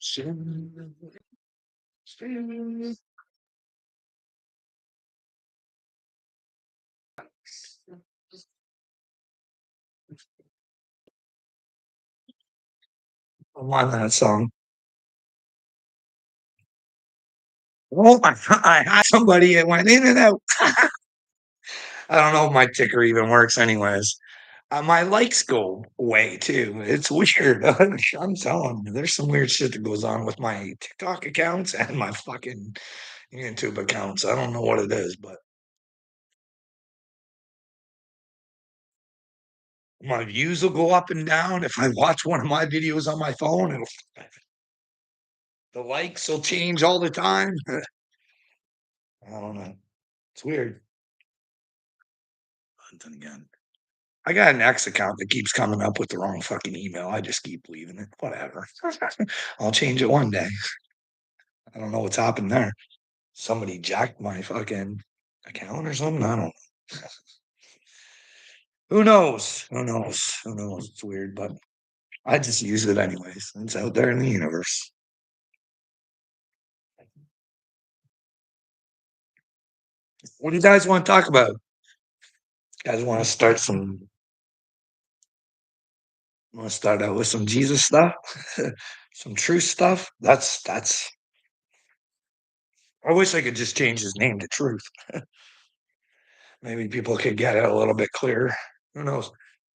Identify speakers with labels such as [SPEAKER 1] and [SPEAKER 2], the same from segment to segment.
[SPEAKER 1] I want that song. Oh, I had somebody that went in and out. I don't know if my ticker even works anyways. My likes go away too. It's weird. I'm telling you, there's some weird shit that goes on with my TikTok accounts and my fucking YouTube accounts. I don't know what it is, but my views will go up and down. If I watch one of my videos on my phone, the likes will change all the time. I don't know. It's weird. But then again, I got an X account that keeps coming up with the wrong fucking email. I just keep leaving it. Whatever. I'll change it one day. I don't know what's happened there. Somebody jacked my fucking account or something. I don't know. Who knows? Who knows? Who knows? It's weird, but I just use it anyways. It's out there in the universe. What do you guys want to talk about? You guys want to start some? Want to start out with some Jesus stuff, some truth stuff? That's. I wish I could just change his name to Truth. Maybe people could get it a little bit clearer. Who knows?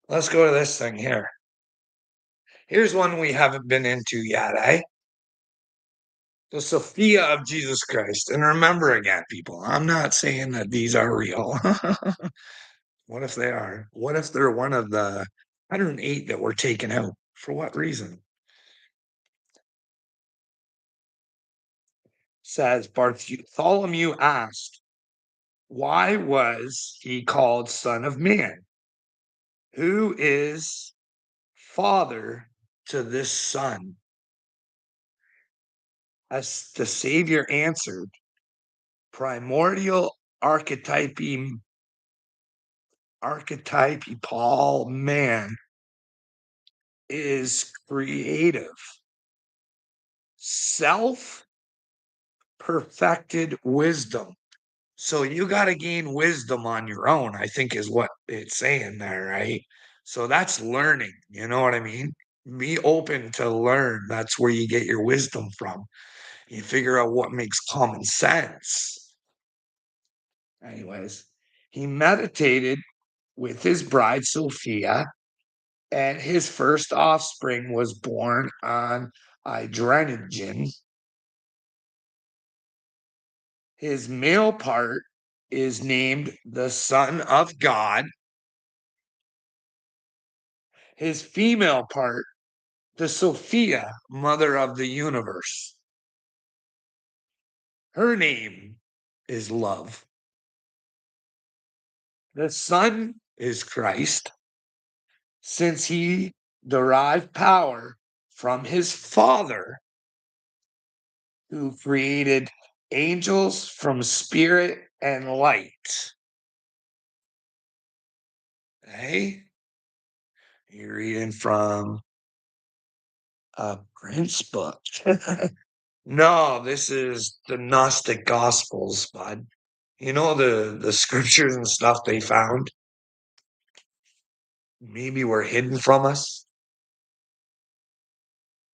[SPEAKER 1] Let's go to this thing here. Here's one we haven't been into yet, eh? The Sophia of Jesus Christ. And remember again, people, I'm not saying that these are real. What if they are? What if they're one of the 108 that were taken out? For what reason? Says Bartholomew asked, why was he called Son of Man? Who is father to this son? As the Savior answered, primordial archetypal man is creative, self-perfected wisdom. So you got to gain wisdom on your own, I think is what it's saying there, right? So that's learning, you know what I mean? Be open to learn. That's where you get your wisdom from. You figure out what makes common sense. Anyways, he meditated with his bride Sophia, and his first offspring was born on Adrenogen. His male part is named the Son of God. His female part, the Sophia, Mother of the Universe. Her name is Love. The Son is Christ, since he derived power from his Father, who created angels from spirit and light. Hey, you're reading from a Prince book. No, this is the Gnostic Gospels, bud. You know the scriptures and stuff they found maybe were hidden from us.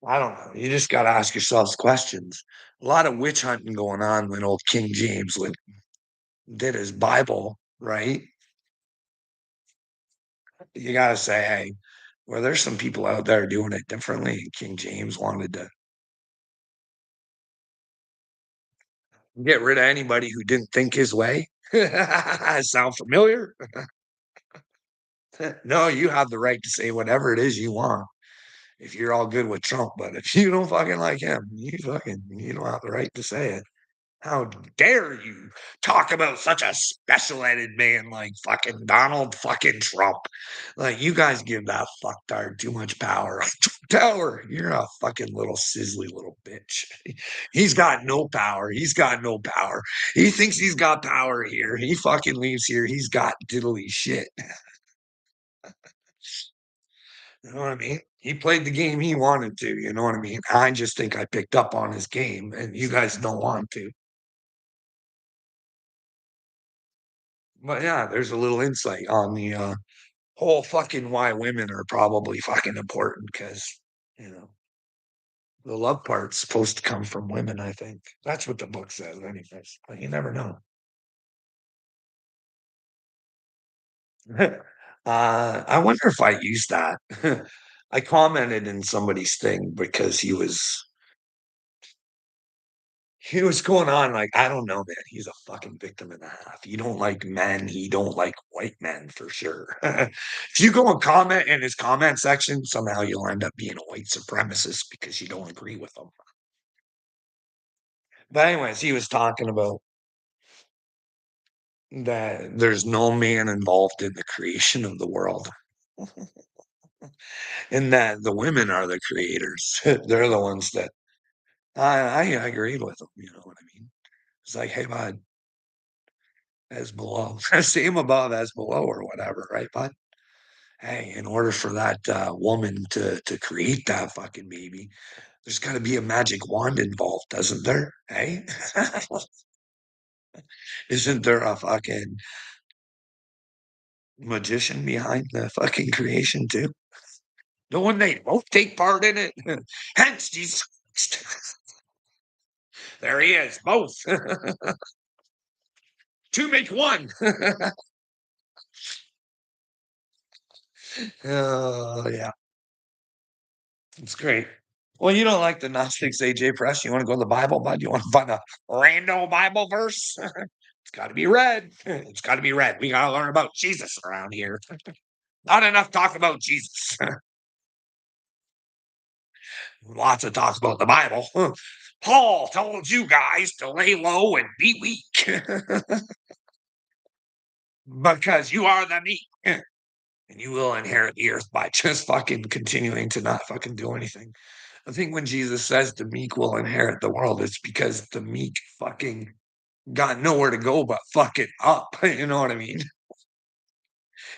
[SPEAKER 1] I don't know. You just got to ask yourselves questions. A lot of witch hunting going on when old King James did his Bible, right? You got to say, hey, well, there's some people out there doing it differently. King James wanted to get rid of anybody who didn't think his way. Sound familiar? No, you have the right to say whatever it is you want if you're all good with Trump, but if you don't fucking like him, you don't have the right to say it. How dare you talk about such a special-eded man like fucking Donald fucking Trump? Like, you guys give that fucktard too much power. Tower, you're a fucking little sizzly little bitch. He's got no power. He's got no power. He thinks he's got power here. He fucking leaves here. He's got diddly shit. You know what I mean? He played the game he wanted to, you know what I mean? I just think I picked up on his game, and you guys don't want to. But yeah, there's a little insight on the whole fucking why women are probably fucking important because, you know, the love part's supposed to come from women, I think. That's what the book says, anyways. But you never know. I wonder if I used that. I commented in somebody's thing because he was going on like, I don't know, man. He's a fucking victim and a half. You don't like men. He don't like white men for sure. If you go and comment in his comment section, somehow you'll end up being a white supremacist because you don't agree with him. But anyways, he was talking about that there's no man involved in the creation of the world, and that the women are the creators. They're the ones that I agreed with them. You know what I mean? It's like, hey, bud, as below, same above as below, or whatever, right, bud? Hey, in order for that woman to create that fucking baby, there's got to be a magic wand involved, doesn't there? Hey, isn't there a fucking magician behind the fucking creation too? No one they both take part in it. Hence Jesus Christ. There he is, both. Two make one. Oh yeah, it's great. Well, you don't like the Gnostics, AJ Press. You want to go to the Bible, bud? You want to find a random Bible verse? It's got to be read. It's got to be read. We got to learn about Jesus around here. Not enough talk about Jesus. Lots of talk about the Bible. Paul told you guys to lay low and be weak because you are the meek and you will inherit the earth by just fucking continuing to not fucking do anything. I think when Jesus says the meek will inherit the world, it's because the meek fucking got nowhere to go but fuck it up. You know what I mean?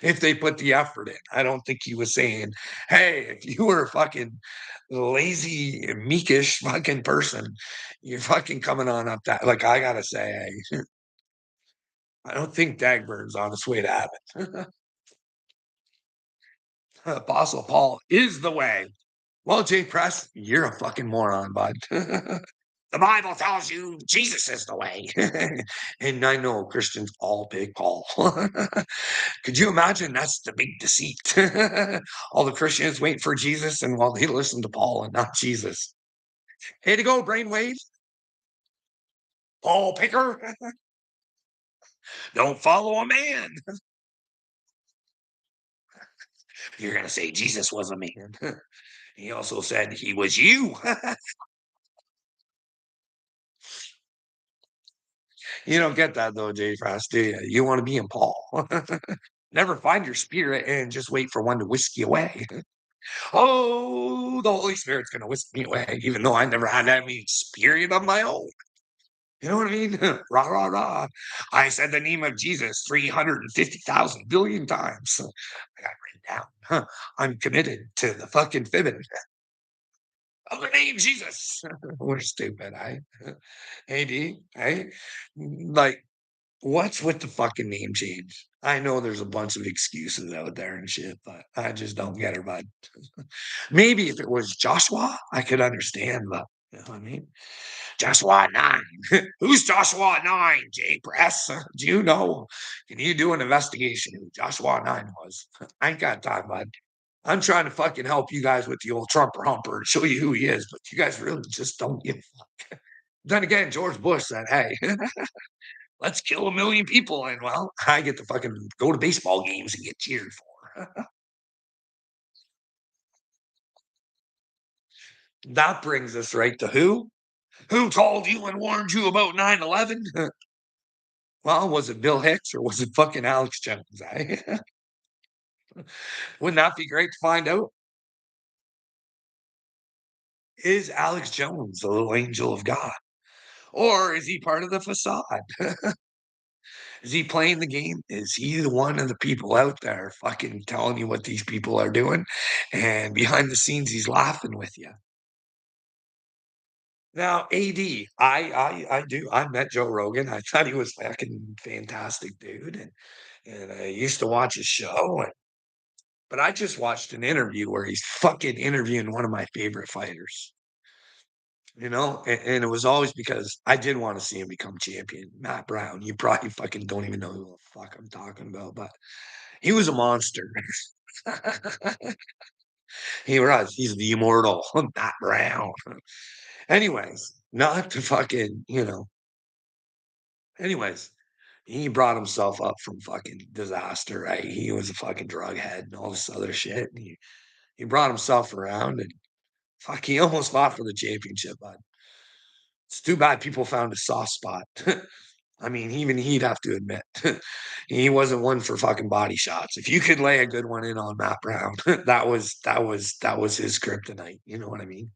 [SPEAKER 1] If they put the effort in. I don't think he was saying, hey, if you were a fucking lazy, meekish fucking person, you're fucking coming on up that. Like, I gotta say, I don't think Dagburn's on his way to heaven. Apostle Paul is the way. Well, Jay Press, you're a fucking moron, bud. The Bible tells you Jesus is the way. And I know Christians all pick Paul. Could you imagine that's the big deceit? All the Christians wait for Jesus, and well, they listen to Paul and not Jesus. Here to go, brainwave. Paul Picker. Don't follow a man. You're going to say Jesus was a man. He also said he was you. You don't get that though, Jay Frost, do you? You want to be in Paul. Never find your spirit and just wait for one to whisk you away. Oh, the Holy Spirit's going to whisk me away, even though I never had any experience of my own. You know what I mean? Rah, rah, rah. I said the name of Jesus 350,000 billion times. I got it written down. Huh. I'm committed to the fucking fibbing of the name Jesus. We're stupid, eh? Hey, D, hey? Like, what's with the fucking name change? I know there's a bunch of excuses out there and shit, but I just don't get it, bud. Maybe if it was Joshua, I could understand, but you know what I mean? Joshua 9. Who's Joshua 9, Jay Press? Do you know? Can you do an investigation who Joshua 9 was? I ain't got time, bud. I'm trying to fucking help you guys with the old Trumper humper and show you who he is, but you guys really just don't give a fuck. Then again, George Bush said, hey, let's kill 1 million people. And well, I get to fucking go to baseball games and get cheered for. That brings us right to who? Who told you and warned you about 9/11? Well, was it Bill Hicks or was it fucking Alex Jones? Eh? Wouldn't that be great to find out? Is Alex Jones the little angel of God? Or is he part of the facade? Is he playing the game? Is he the one of the people out there fucking telling you what these people are doing? And behind the scenes, he's laughing with you. Now, AD, I do. I met Joe Rogan. I thought he was fucking fantastic dude, and I used to watch his show. But I just watched an interview where he's fucking interviewing one of my favorite fighters. And it was always because I did want to see him become champion. Matt Brown, you probably fucking don't even know who the fuck I'm talking about, but he was a monster. He was. He's the immortal Matt Brown. Anyways, not to fucking, anyways, he brought himself up from fucking disaster, right? He was a fucking drug head and all this other shit. And he brought himself around and fuck, he almost fought for the championship, but it's too bad people found a soft spot. I mean, even he'd have to admit he wasn't one for fucking body shots. If you could lay a good one in on Matt Brown, that was his kryptonite. You know what I mean?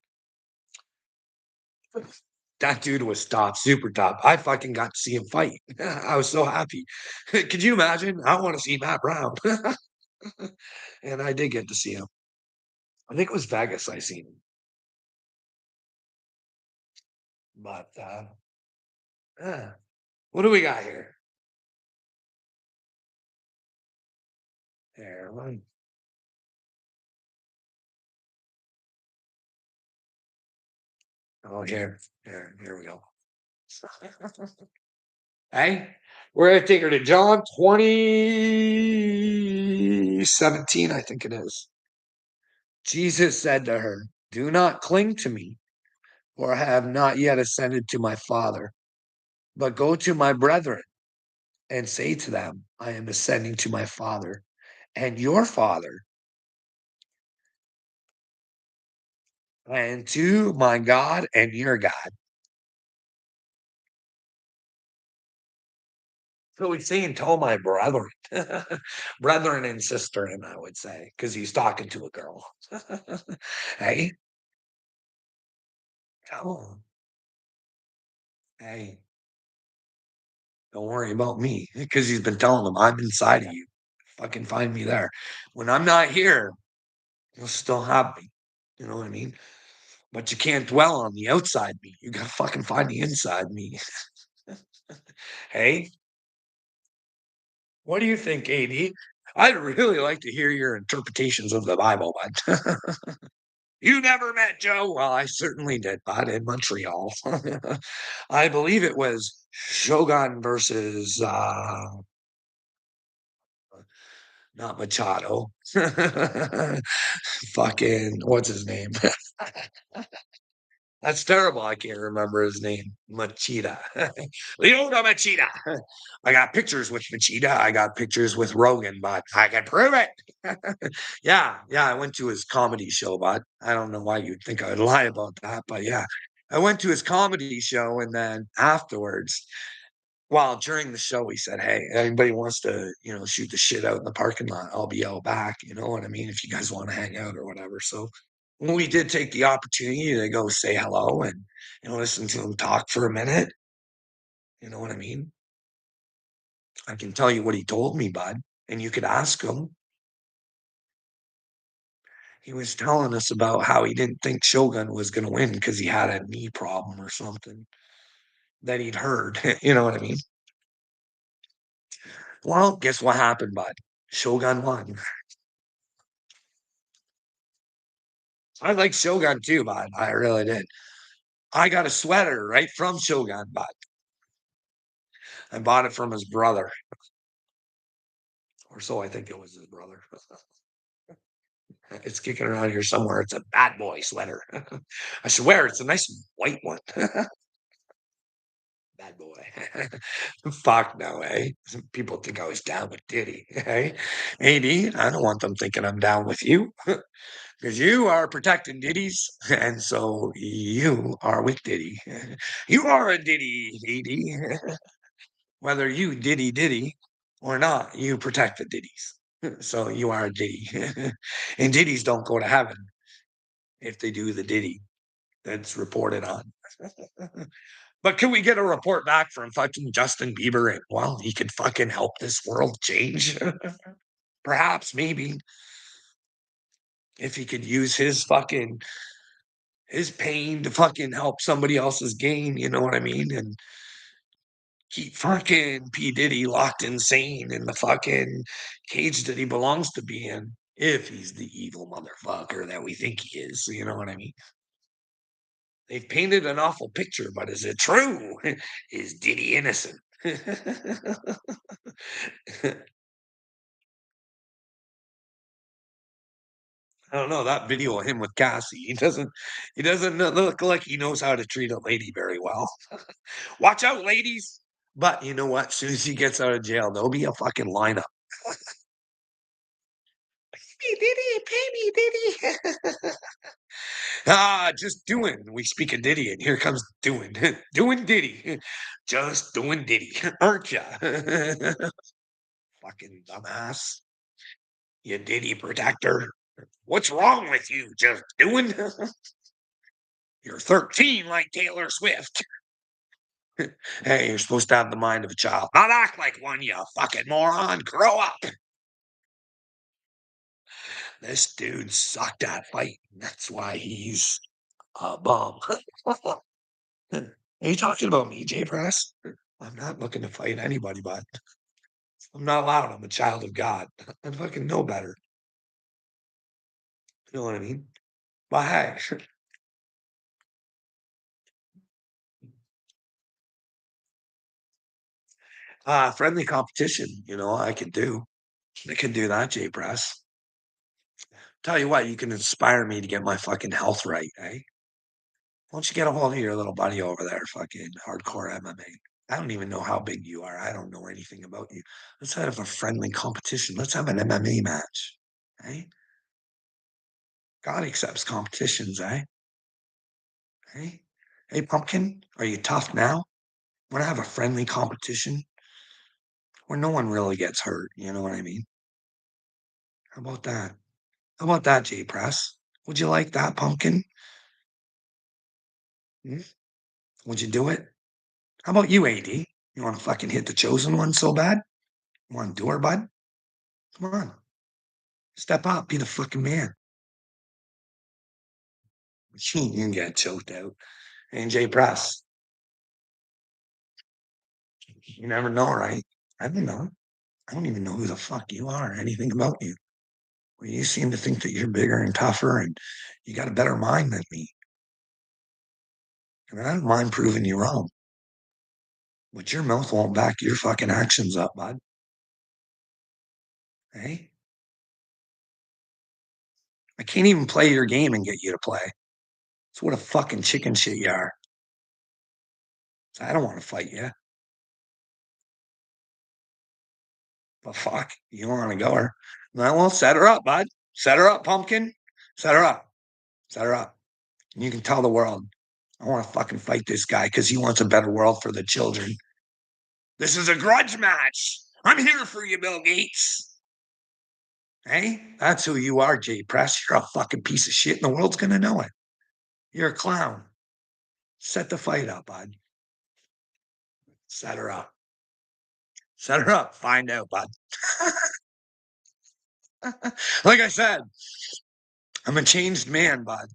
[SPEAKER 1] That dude was top, super top. I fucking got to see him fight. I was so happy. Could you imagine? I want to see Matt Brown. And I did get to see him. I think it was Vegas I seen him. But yeah. What do we got here? There. Oh, here we go. Hey, we're gonna take her to John 20:17, I think it is. Jesus said to her, "Do not cling to me, for I have not yet ascended to my Father, but go to my brethren and say to them, I am ascending to my Father and your Father, and to my God and your God." So he's saying, "Tell my brethren," brethren and sister, and I would say, because he's talking to a girl. Hey, tell 'em, hey, don't worry about me, because he's been telling them, I'm inside of you. Fucking find me there. When I'm not here, you'll still have me. You know what I mean? But you can't dwell on the outside me. You gotta fucking find the inside me. Hey, what do you think, AD? I'd really like to hear your interpretations of the Bible, bud. You never met Joe? Well, I certainly did, bud, in Montreal. I believe it was Shogun versus not Machado. Fucking what's his name? That's terrible. I can't remember his name. Machida. Leona Machida. I got pictures with Machida. I got pictures with Rogan, but I can prove it. Yeah, yeah. I went to his comedy show, but I don't know why you'd think I would lie about that. But yeah, I went to his comedy show, and then afterwards, well, during the show, he said, "Hey, anybody wants to, shoot the shit out in the parking lot, I'll be out back. You know what I mean? If you guys want to hang out or whatever." So we did take the opportunity to go say hello and listen to him talk for a minute. You know what I mean? I can tell you what he told me, bud, and you could ask him. He was telling us about how he didn't think Shogun was going to win because he had a knee problem or something that he'd heard. You know what I mean? Well, guess what happened, bud? Shogun won. I like Shogun too, bud. I really did. I got a sweater right from Shogun, bud. I bought it from his brother, or so I think it was his brother. It's kicking around here somewhere. It's a bad boy sweater. I swear it's a nice white one. Bad boy. Fuck no, eh? People think I was down with Diddy, eh? AD, I don't want them thinking I'm down with you because you are protecting Diddy's, and so you are with Diddy. You are a Diddy, AD. Whether you Diddy or not, you protect the Diddies. So you are a Diddy. And Diddies don't go to heaven if they do the Diddy that's reported on. But can we get a report back from fucking Justin Bieber and, well, he could fucking help this world change? Perhaps, maybe, if he could use his pain to fucking help somebody else's gain, you know what I mean? And keep fucking P. Diddy locked insane in the fucking cage that he belongs to be in, if he's the evil motherfucker that we think he is, you know what I mean? They've painted an awful picture, but is it true? Is Diddy innocent? I don't know, that video of him with Cassie, he doesn't look like he knows how to treat a lady very well. Watch out, ladies. But you know what? As soon as he gets out of jail, there'll be a fucking lineup. Hey, Diddy, pay me, Diddy. Just doing. We speak of Diddy, and here comes doing. Doing Diddy. Just doing Diddy. Aren't ya? Fucking dumbass. You Diddy protector. What's wrong with you? Just doing? You're 13 like Taylor Swift. Hey, you're supposed to have the mind of a child. Not act like one, you fucking moron. Grow up. This dude sucked at fighting. That's why he's a bum. Are you talking about me, Jay Press? I'm not looking to fight anybody, but I'm not allowed. I'm a child of God. I fucking know better. You know what I mean? But hey, friendly competition, I could do. I could do that, Jay Press. Tell you what, you can inspire me to get my fucking health right, eh? Why don't you get a hold of your little buddy over there, fucking hardcore MMA? I don't even know how big you are. I don't know anything about you. Let's have a friendly competition. Let's have an MMA match, eh? God accepts competitions, eh? Hey, hey, pumpkin, are you tough now? Want to have a friendly competition where no one really gets hurt? You know what I mean? How about that? How about that, J Press? Would you like that, pumpkin? Hmm? Would you do it? How about you, AD? You want to fucking hit the chosen one so bad? You want to do her, bud? Come on, step up, be the fucking man. You can get choked out. And J Press, you never know, right? I don't know. I don't even know who the fuck you are, anything about you. Well, you seem to think that you're bigger and tougher and you got a better mind than me. And I don't mind proving you wrong, but your mouth won't back your fucking actions up, bud. Hey, I can't even play your game and get you to play. So what a fucking chicken shit you are. So I don't want to fight you, but fuck, you want to go her. Well, set her up, bud. Set her up, pumpkin. Set her up. Set her up. And you can tell the world, I want to fucking fight this guy because he wants a better world for the children. This is a grudge match. I'm here for you, Bill Gates. Hey, that's who you are, Jay Press. You're a fucking piece of shit, and the world's gonna know it. You're a clown. Set the fight up, bud. Set her up. Set her up. Find out, bud. Like I said, I'm a changed man, bud.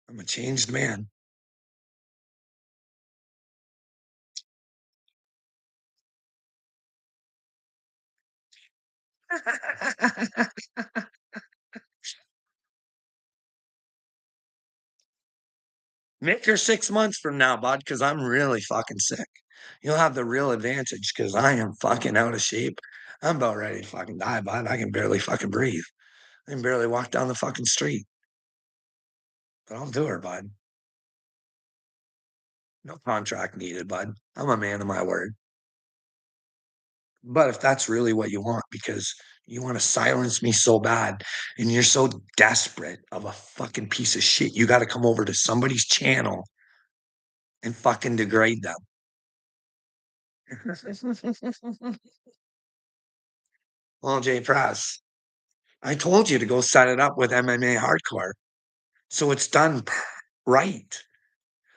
[SPEAKER 1] I'm a changed man. Make her 6 months from now, bud, because I'm really fucking sick. You'll have the real advantage because I am fucking out of shape. I'm about ready to fucking die, bud. I can barely fucking breathe. I can barely walk down the fucking street. But I'll do her, bud. No contract needed, bud. I'm a man of my word. But if that's really what you want, because you want to silence me so bad and you're so desperate of a fucking piece of shit, you got to come over to somebody's channel and fucking degrade them. Well, Jay Press, I told you to go set it up with MMA Hardcore. So it's done right.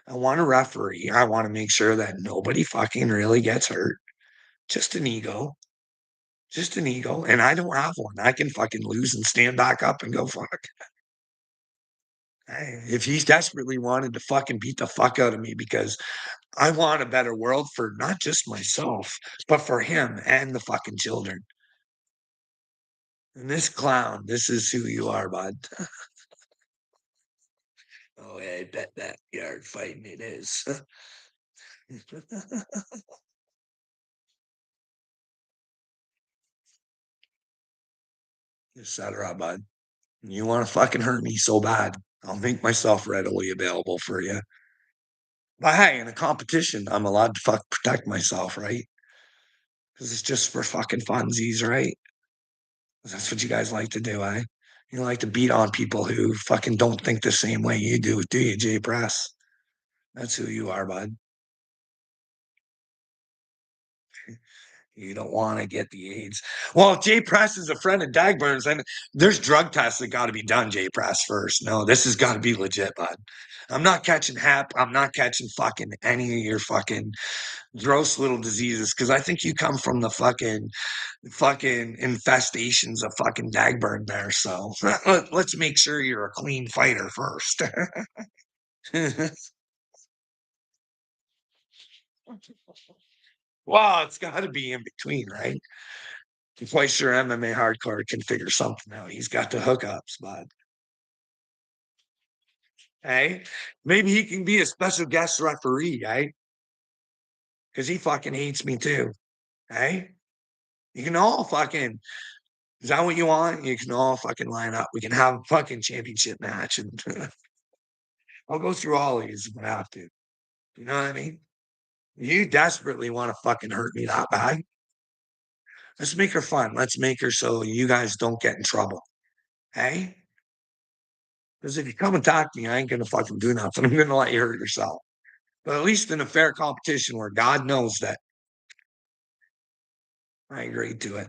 [SPEAKER 1] I want a referee. I want to make sure that nobody fucking really gets hurt. Just an ego. Just an ego. And I don't have one. I can fucking lose and stand back up and go fuck. Hey, if he's desperately wanted to fucking beat the fuck out of me because I want a better world for not just myself, but for him and the fucking children. And this clown, this is who you are, bud. Oh, yeah, I bet that yard fighting it is. Etc., bud. You want to fucking hurt me so bad, I'll make myself readily available for you. But hey, in a competition, I'm allowed to fuck protect myself, right? Because it's just for fucking funsies, right? 'Cause that's what you guys like to do, eh? You like to beat on people who fucking don't think the same way you do you, Jay Press? That's who you are, bud. You don't want to get the AIDS. Well, if Jay Press is a friend of Dagburn's, and there's drug tests that got to be done, Jay Press, first. No, this has got to be legit, bud. I'm not catching hep. I'm not catching fucking any of your fucking gross little diseases because I think you come from the fucking infestations of fucking Dagburn there. So let's make sure you're a clean fighter first. Well, it's got to be in between, right? I'm quite sure MMA Hardcore can figure something out. He's got the hookups, bud. Hey, maybe he can be a special guest referee, eh? Because he fucking hates me too. Hey, you can all fucking. Is that what you want? You can all fucking line up. We can have a fucking championship match, and I'll go through all these if I have to. You know what I mean? You desperately want to fucking hurt me that bad. Let's make her fun. Let's make her so you guys don't get in trouble. Hey? Because if you come attack me, I ain't gonna fucking do nothing. I'm gonna let you hurt yourself. But at least in a fair competition where God knows that I agreed to it,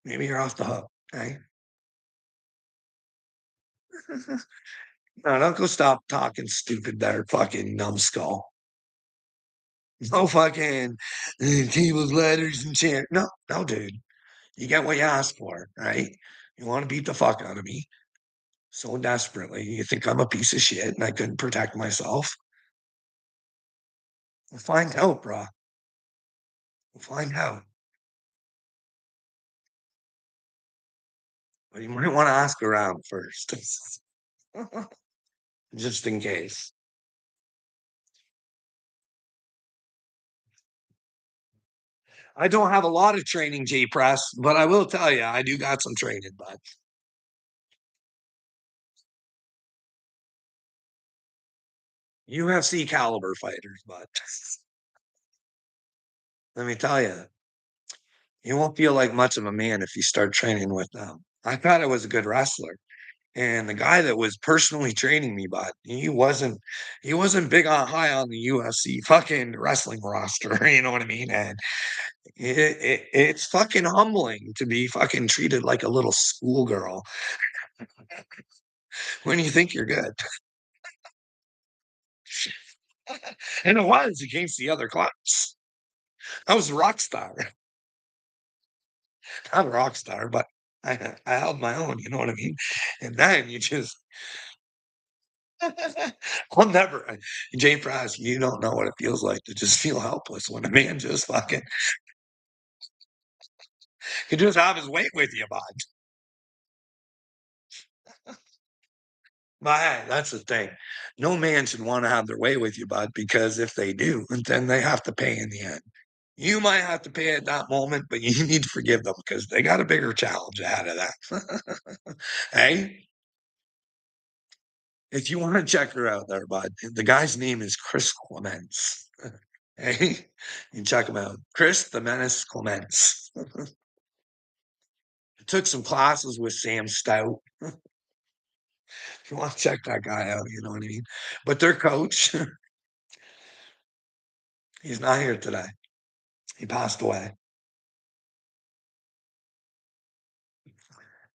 [SPEAKER 1] maybe you're off the hook. Hey? No, don't go stop talking stupid there, fucking numbskull. No fucking tables, ladders, and chairs. No, no, dude. You get what you asked for, right? You want to beat the fuck out of me so desperately. You think I'm a piece of shit and I couldn't protect myself. We'll find out, bro. We'll find out. But you might want to ask around first, just in case. I don't have a lot of training, J Press, but I will tell you, I do got some training, bud. UFC caliber fighters, but let me tell you, you won't feel like much of a man if you start training with them. I thought I was a good wrestler. And the guy that was personally training me, but he wasn't big on high on the UFC fucking wrestling roster, you know what I mean? And it's fucking humbling to be fucking treated like a little schoolgirl when you think you're good. And it was against the other class. I was a rock star. I'm a rock star, but I held my own, you know what I mean? And then you just I'll never Jay Price, you don't know what it feels like to just feel helpless when a man just fucking can just have his way with you, bud. But hey, that's the thing. No man should want to have their way with you, bud, because if they do, then they have to pay in the end. You might have to pay at that moment, but you need to forgive them because they got a bigger challenge ahead of that. Hey, if you want to check her out there, bud, the guy's name is Chris Clements. Hey, you check him out. Chris the Menace Clements. Took some classes with Sam Stout. If you want to check that guy out, you know what I mean? But their coach, he's not here today. He passed away.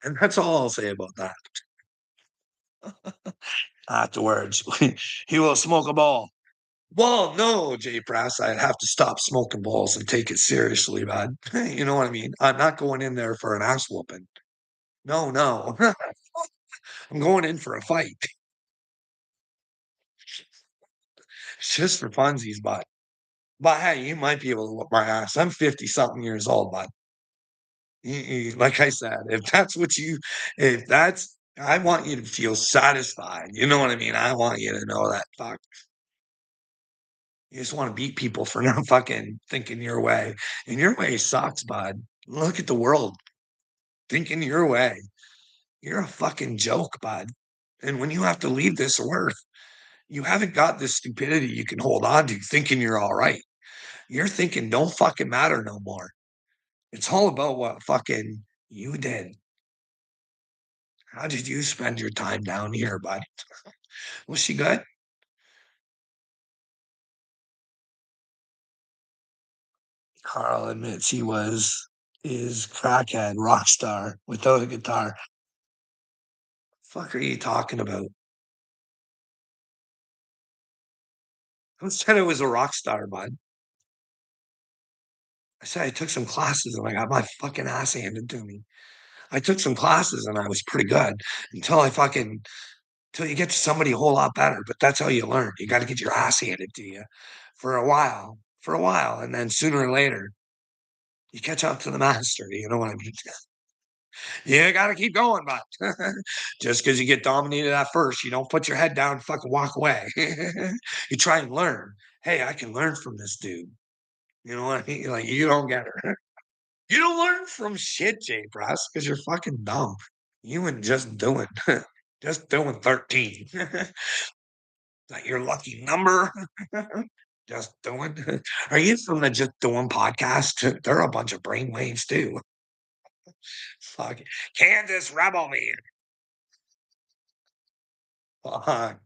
[SPEAKER 1] And that's all I'll say about that. Afterwards, he will smoke a ball. Well, no, Jay Press, I'd have to stop smoking balls and take it seriously, bud. You know what I mean? I'm not going in there for an ass whooping. No, no. I'm going in for a fight. It's just for funsies, but hey, you might be able to whoop my ass. I'm 50 something years old, bud. Like I said, if that's, I want you to feel satisfied. You know what I mean? I want you to know that fuck. You just want to beat people for not fucking thinking your way. And your way sucks, bud. Look at the world thinking your way. You're a fucking joke, bud. And when you have to leave this earth, you haven't got this stupidity you can hold on to thinking you're all right. You're thinking don't fucking matter no more. It's all about what fucking you did. How did you spend your time down here, bud? Was she good? Carl admits he was his crackhead rock star without a guitar. Fuck are you talking about? Who said I was a rock star, bud? I said I took some classes and I got my fucking ass handed to me. I took some classes and I was pretty good until I fucking till you get to somebody a whole lot better. But that's how you learn. You got to get your ass handed to you for a while, and then sooner or later you catch up to the master. You know what I mean? You got to keep going, but just because you get dominated at first, you don't put your head down and fucking walk away. You try and learn. Hey, I can learn from this dude. You know what I mean? Like you don't get her. You don't learn from shit, Jay Press, because you're fucking dumb. You and just doing 13. That your lucky number. Just doing. Are you from the Just Doing podcast? They're a bunch of brainwaves too. Fuck. Kansas Rebel Man. Fuck.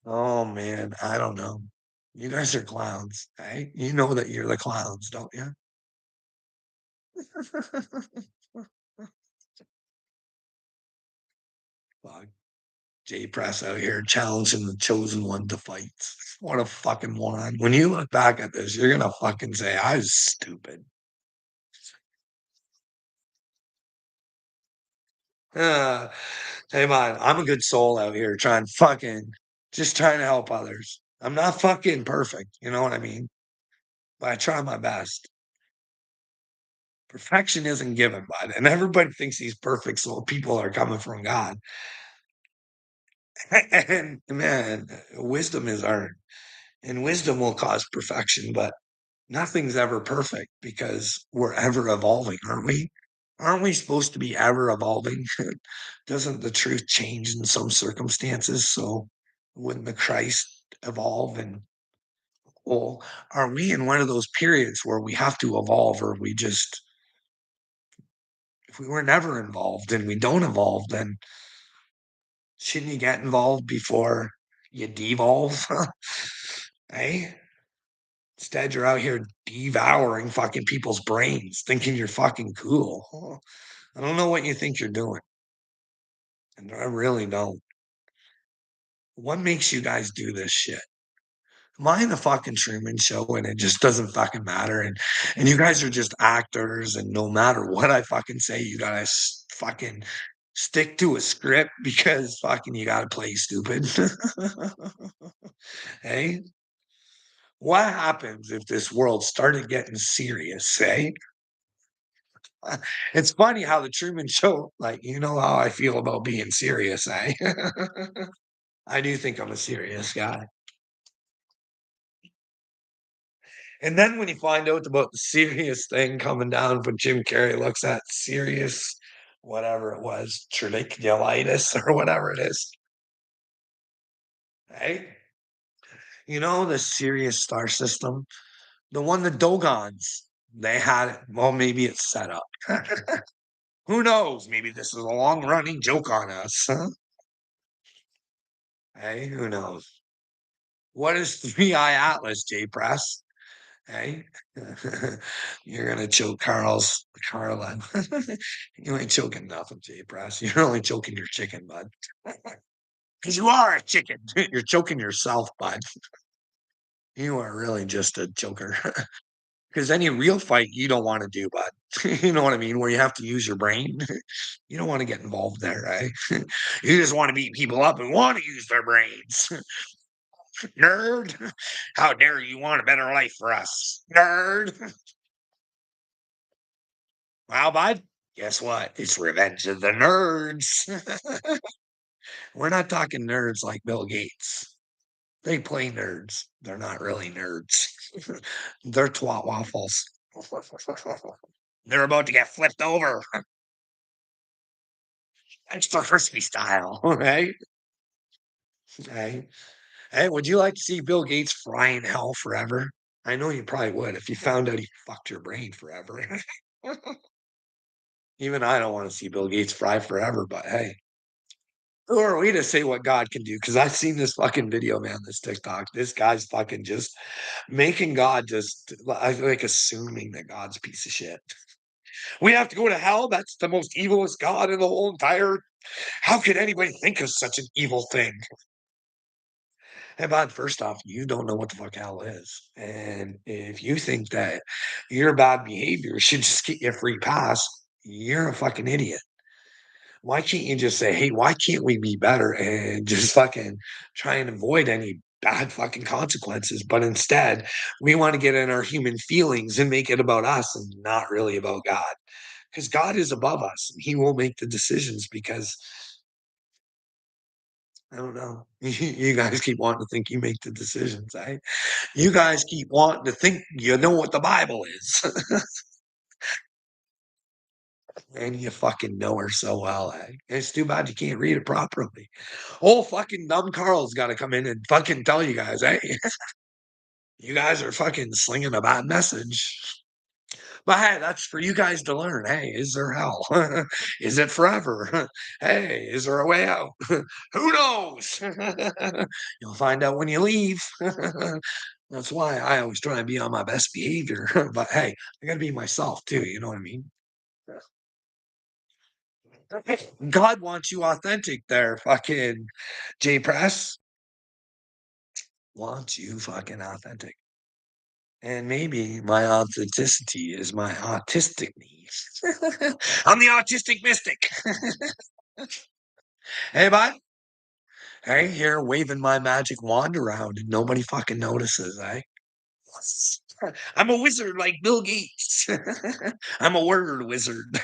[SPEAKER 1] Oh man, I don't know. You guys are clowns, right? You know that you're the clowns, don't you? Fuck. Jay Press out here challenging the chosen one to fight. What a fucking moron. When you look back at this, you're gonna fucking say, I was stupid. Uh, hey man, I'm a good soul out here trying to help others. I'm not fucking perfect, you know what I mean? But I try my best. Perfection isn't given, bud, and everybody thinks he's perfect, so people are coming from God. And man, wisdom is earned, and wisdom will cause perfection, but nothing's ever perfect because we're ever evolving, aren't we? Aren't we supposed to be ever evolving? Doesn't the truth change in some circumstances? So wouldn't the Christ evolve? And well, are we in one of those periods where we have to evolve, or we just, if we were never involved and we don't evolve, then shouldn't you get involved before you devolve? Hey, instead you're out here devouring fucking people's brains, thinking you're fucking cool. I don't know what you think you're doing, and I really don't. What makes you guys do this shit? Am I in a fucking Truman Show and it just doesn't fucking matter? And you guys are just actors, and no matter what I fucking say, you gotta fucking stick to a script because fucking you gotta play stupid. Hey, what happens if this world started getting serious? Eh? It's funny how the Truman Show, like, you know how I feel about being serious, eh? I do think I'm a serious guy. And then when you find out about the serious thing coming down when Jim Carrey looks at serious, whatever it was, trabeculitis or whatever it is, right? You know, the Sirius star system, the one the Dogons, they had it. Well, maybe it's set up. Who knows? Maybe this is a long running joke on us. Huh? Hey, who knows? What is Three Eye Atlas, J Press? Hey, you're gonna choke Carla. You ain't choking nothing, J Press. You're only choking your chicken, bud. Because you are a chicken. You're choking yourself, bud. You are really just a joker. Because any real fight you don't wanna do, bud. You know what I mean? Where you have to use your brain. You don't wanna get involved there, right? You just wanna beat people up and wanna use their brains. Nerd. How dare you want a better life for us? Nerd. Well, bud, guess what? It's Revenge of the Nerds. We're not talking nerds like Bill Gates. They play nerds. They're not really nerds. They're twat waffles. They're about to get flipped over. Extra crispy style, right? Hey, hey, would you like to see Bill Gates fry in hell forever? I know you probably would if you found out he fucked your brain forever. Even I don't want to see Bill Gates fry forever, but hey, who are we to say what God can do? Because I've seen this fucking video, man, this TikTok. This guy's fucking just making God just like assuming that God's a piece of shit. We have to go to hell. That's the most evilest God in the whole entire. How could anybody think of such an evil thing? Hey, bud, first off, you don't know what the fuck hell is. And if you think that your bad behavior should just get you a free pass, you're a fucking idiot. Why can't you just say, hey, why can't we be better and just fucking try and avoid any bad fucking consequences? But instead, we want to get in our human feelings and make it about us and not really about God. Because God is above us and he will make the decisions because I don't know. You guys keep wanting to think you make the decisions, eh? You guys keep wanting to think you know what the Bible is, and you fucking know her so well, eh? It's too bad you can't read it properly. Old fucking dumb Carl's gotta come in and fucking tell you guys, "Hey, you guys are fucking slinging a bad message." But hey, that's for you guys to learn. Hey, is there hell? Is it forever? Hey, is there a way out? Who knows? You'll find out when you leave. That's why I always try and be on my best behavior. But hey, I gotta be myself too. You know what I mean? God wants you authentic there, fucking J Press wants you fucking authentic. And maybe my authenticity is my autistic needs. I'm the autistic mystic. Hey, bud. Hey, here waving my magic wand around and nobody fucking notices, eh? I'm a wizard like Bill Gates. I'm a word wizard.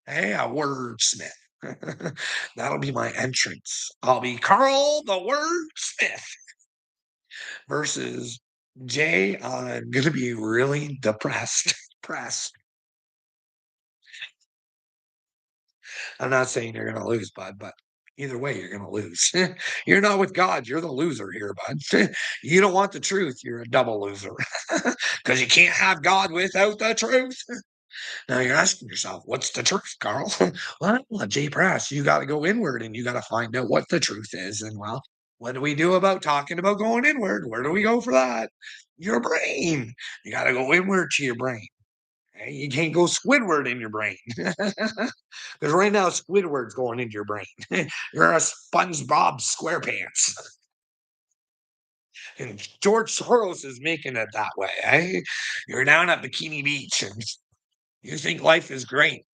[SPEAKER 1] Hey, a wordsmith. That'll be my entrance. I'll be Carl the Wordsmith versus Jay. I'm gonna be really depressed. Pressed. I'm not saying you're gonna lose, bud, but either way, you're gonna lose. You're not with God. You're the loser here, bud. You don't want the truth. You're a double loser because you can't have God without the truth. Now you're asking yourself, what's the truth, Carl? Well, Jay Press, you got to go inward and you got to find out what the truth is. And well, what do we do about talking about going inward? Where do we go for that? Your brain. You got to go inward to your brain. Okay? You can't go Squidward in your brain because right now Squidward's going into your brain. You're a SpongeBob SquarePants, and George Soros is making it that way. Eh? You're down at Bikini Beach and you think life is great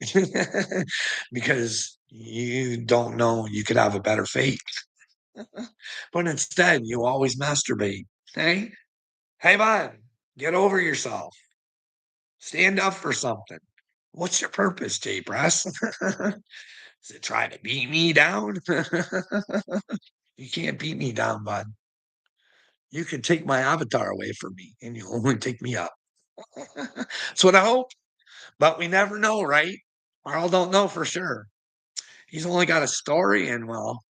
[SPEAKER 1] because you don't know you could have a better fate. But instead, you always masturbate. Hey, hey, man, get over yourself. Stand up for something. What's your purpose, Jay Press? Is it trying to beat me down? You can't beat me down, bud. You can take my avatar away from me and you'll only take me up. That's what I hope. But we never know, right? Carl don't know for sure. He's only got a story, and well,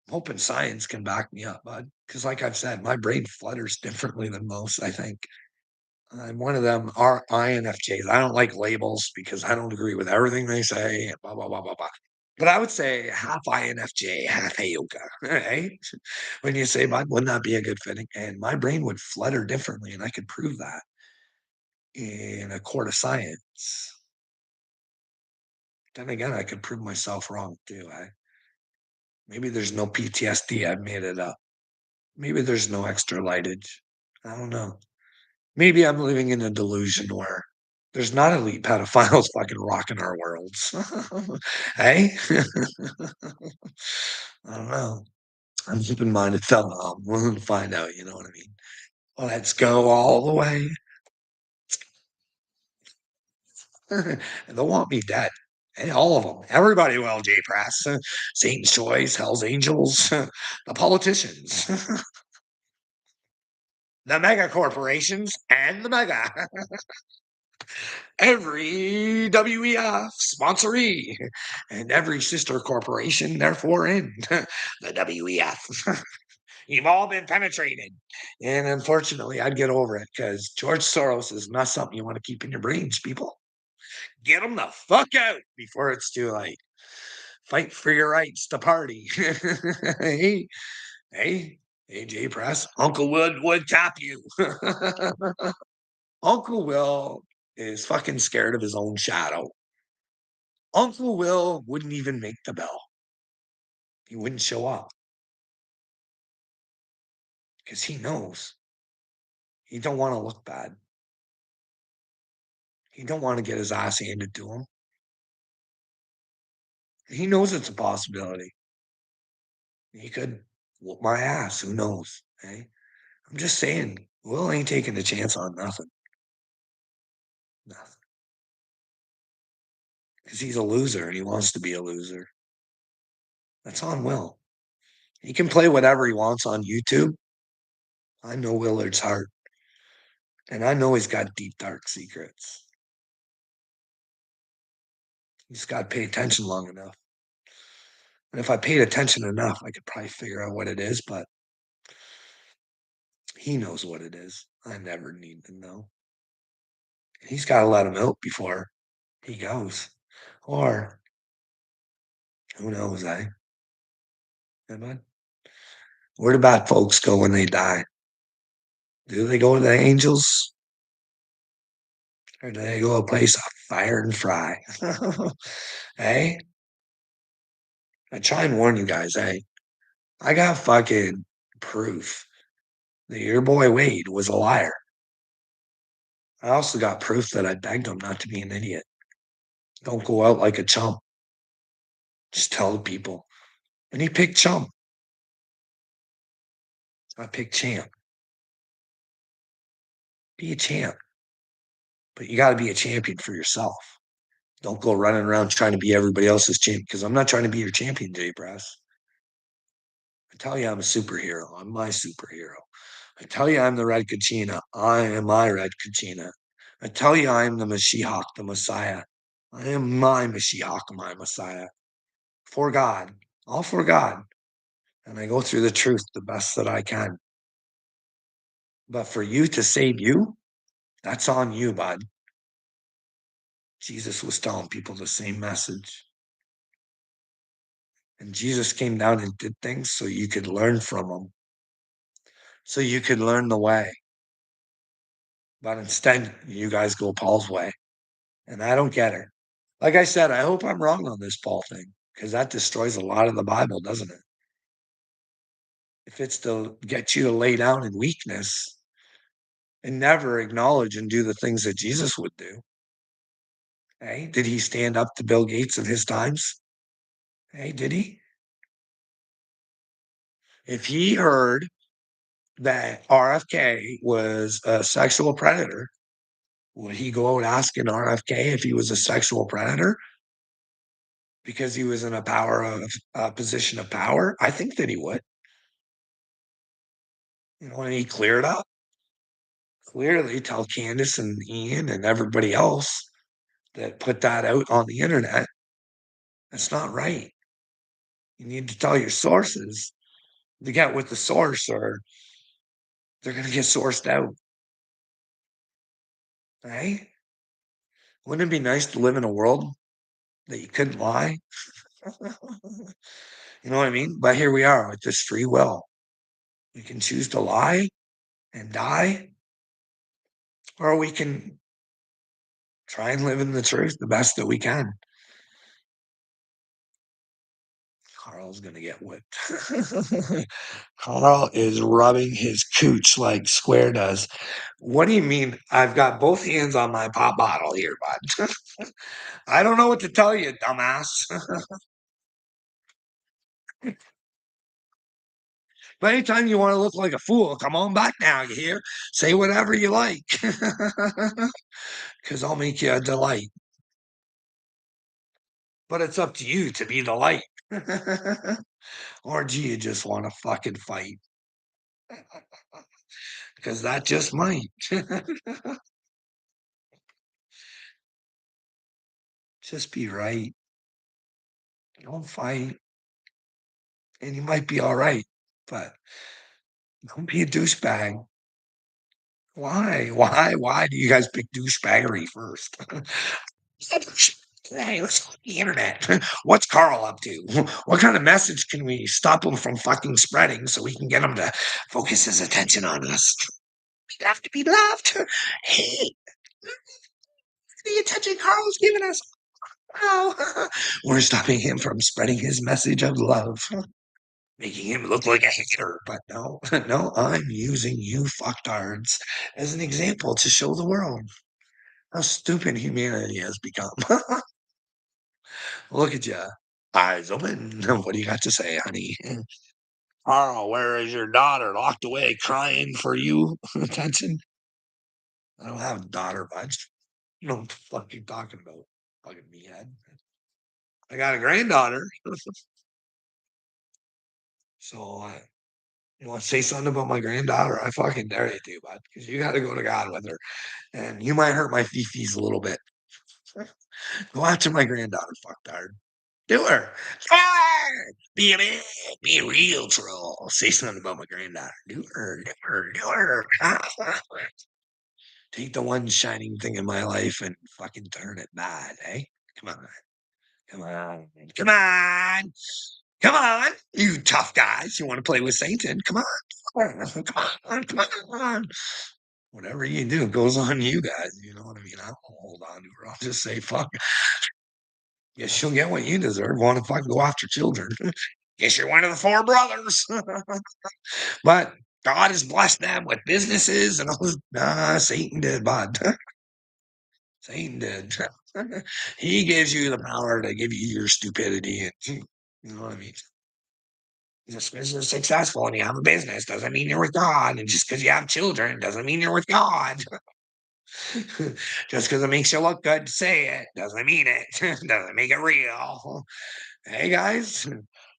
[SPEAKER 1] I'm hoping science can back me up, bud. Because, like I've said, my brain flutters differently than most. I think I'm one of them are INFJs. I don't like labels because I don't agree with everything they say. And blah blah blah blah blah. But I would say half INFJ, half Ayoga. Right? When you say, "Bud, wouldn't that be a good fitting?" And my brain would flutter differently, and I could prove that in a court of science. Then again, I could prove myself wrong too. Maybe there's no PTSD. I've made it up. Maybe there's no extra lightage. I don't know. Maybe I'm living in a delusion where there's not elite pedophiles fucking rocking our worlds. Hey? I don't know. I'm open-minded fellow. I'm willing to find out, you know what I mean? Let's go all the way. They'll want me dead. Hey, all of them. Everybody will, J Press. Satan's Choice, Hell's Angels, the politicians, the mega corporations, and the mega. Every WEF sponsoree and every sister corporation, therefore, in the WEF. You've all been penetrated. And unfortunately, I'd get over it because George Soros is not something you want to keep in your brains, people. Get them the fuck out before it's too late. Fight for your rights to party. Hey, hey, AJ Press. Uncle would tap you. Uncle Will is fucking scared of his own shadow. Uncle Will wouldn't even make the bell. He wouldn't show up because he knows he don't want to look bad. He don't want to get his ass handed to him. He knows it's a possibility. He could whoop my ass. Who knows? Hey, I'm just saying, Will ain't taking a chance on nothing. Nothing. Because he's a loser and he wants to be a loser. That's on Will. He can play whatever he wants on YouTube. I know Willard's heart. And I know he's got deep, dark secrets. He's got to pay attention long enough. And if I paid attention enough, I could probably figure out what it is, but he knows what it is. I never need to know. He's got to let him out before he goes. Or who knows, eh? Yeah, bud? Where do bad folks go when they die? Do they go to the angels? Or do they go to a place of fire and fry? Hey? I try and warn you guys, hey? I got fucking proof that your boy Wade was a liar. I also got proof that I begged him not to be an idiot. Don't go out like a chump. Just tell the people. And he picked chump. I picked champ. Be a champ. But you got to be a champion for yourself. Don't go running around trying to be everybody else's champion because I'm not trying to be your champion, Jay Press. I tell you I'm a superhero. I'm my superhero. I tell you I'm the Red Kachina. I am my Red Kachina. I tell you I am the Mashiach, the Messiah. I am my Mashiach, my Messiah. For God. All for God. And I go through the truth the best that I can. But for you to save you, that's on you, bud. Jesus was telling people the same message. And Jesus came down and did things so you could learn from them, so you could learn the way. But instead, you guys go Paul's way. And I don't get it. Like I said, I hope I'm wrong on this Paul thing because that destroys a lot of the Bible, doesn't it? If it's to get you to lay down in weakness and never acknowledge and do the things that Jesus would do. Hey, did he stand up to Bill Gates in his times? Hey, did he? If he heard that RFK was a sexual predator, would he go out asking RFK if he was a sexual predator because he was in a position of power? I think that he would. You know, and he cleared up. Clearly, tell Candace and Ian and everybody else that put that out on the internet. That's not right. You need to tell your sources to get with the source, or they're going to get sourced out. Right? Wouldn't it be nice to live in a world that you couldn't lie? You know what I mean? But here we are with this free will. We can choose to lie and die, or we can try and live in the truth the best that we can. Carl's gonna get whipped. Carl is rubbing his cooch like Square does. What do you mean? I've got both hands on my pop bottle here, bud. I don't know what to tell you, dumbass. But anytime you want to look like a fool, come on back now, you hear? Say whatever you like. Because I'll make you a delight. But it's up to you to be the light. Or do you just want to fucking fight? Because that just might. Just be right. Don't fight. And you might be all right, but don't be a douchebag. Why? Why do you guys pick douchebaggery first? Hey, let's go on the internet. What's Carl up to? What kind of message can we stop him from fucking spreading so we can get him to focus his attention on us? We have to be loved. Hey, the attention Carl's giving us. Oh, we're stopping him from spreading his message of love, making him look like a hater. But no, no, I'm using you fucktards as an example to show the world how stupid humanity has become. Look at you. Eyes open. What do you got to say, honey? Carl, where is your daughter? Locked away, crying for you. Attention. I don't have a daughter, bud. You know what the fuck you talking about? Fucking meathead. I got a granddaughter. So you want to say something about my granddaughter? I fucking dare you to, bud, because you got to go to God with her. And you might hurt my fifis a little bit. Go after my granddaughter, fucktard. Do her. Be a man. Be a real troll. Say something about my granddaughter. Do her. Do her. Do her. Take the one shining thing in my life and fucking turn it bad, eh? Come on. Come on. Come on. Come on. You tough guys. You want to play with Satan? Come on. Come on. Come on. Whatever you do goes on you guys. You know what I mean? I won't hold on to her. I'll just say, fuck. Guess she'll get what you deserve. Want to fucking go after children. Guess you're one of the four brothers. But God has blessed them with businesses and all this. Nah, Satan did, bud. Satan did. He gives you the power to give you your stupidity. And you know what I mean? Just because you're successful and you have a business doesn't mean you're with God. And just because you have children doesn't mean you're with God. Just because it makes you look good to say it doesn't mean it. Doesn't make it real. Hey guys,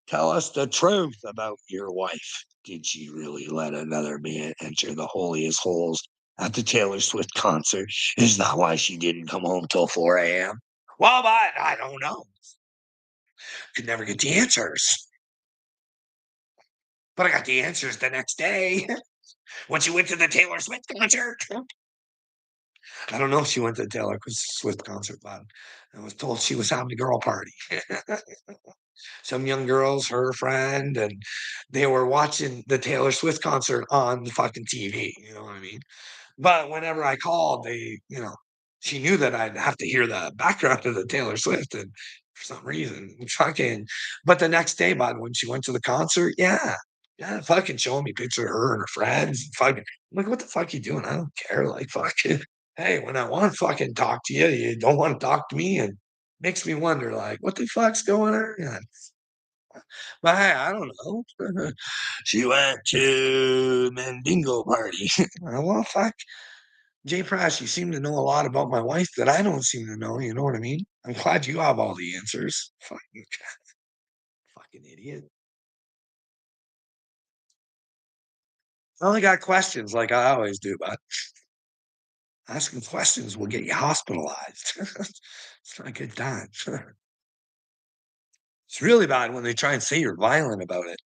[SPEAKER 1] tell us the truth about your wife. Did she really let another man enter the holiest holes at the Taylor Swift concert? Is that why she didn't come home till 4 a.m.? Well, but I don't know. Could never get the answers. But I got the answers the next day when she went to the Taylor Swift concert. I don't know if she went to the Taylor Swift concert, but I was told she was having a girl party. Some young girls, her friend, and they were watching the Taylor Swift concert on the fucking TV. You know what I mean? But whenever I called, she knew that I'd have to hear the background of the Taylor Swift, and for some reason, fucking. But the next day, bud, when she went to the concert, yeah, fucking showing me picture of her and her friends. Fucking, I'm like, what the fuck you doing? I don't care. Like, fucking, hey, when I want to fucking talk to you, you don't want to talk to me, and makes me wonder, like, what the fuck's going on? Yeah. But hey, I don't know. She went to Mandingo party. Well, fuck. Jay Prash, you seem to know a lot about my wife that I don't seem to know. You know what I mean? I'm glad you have all the answers. Fucking idiot. I only got questions like I always do, but asking questions will get you hospitalized. It's not a good time. It's really bad when they try and say you're violent about it.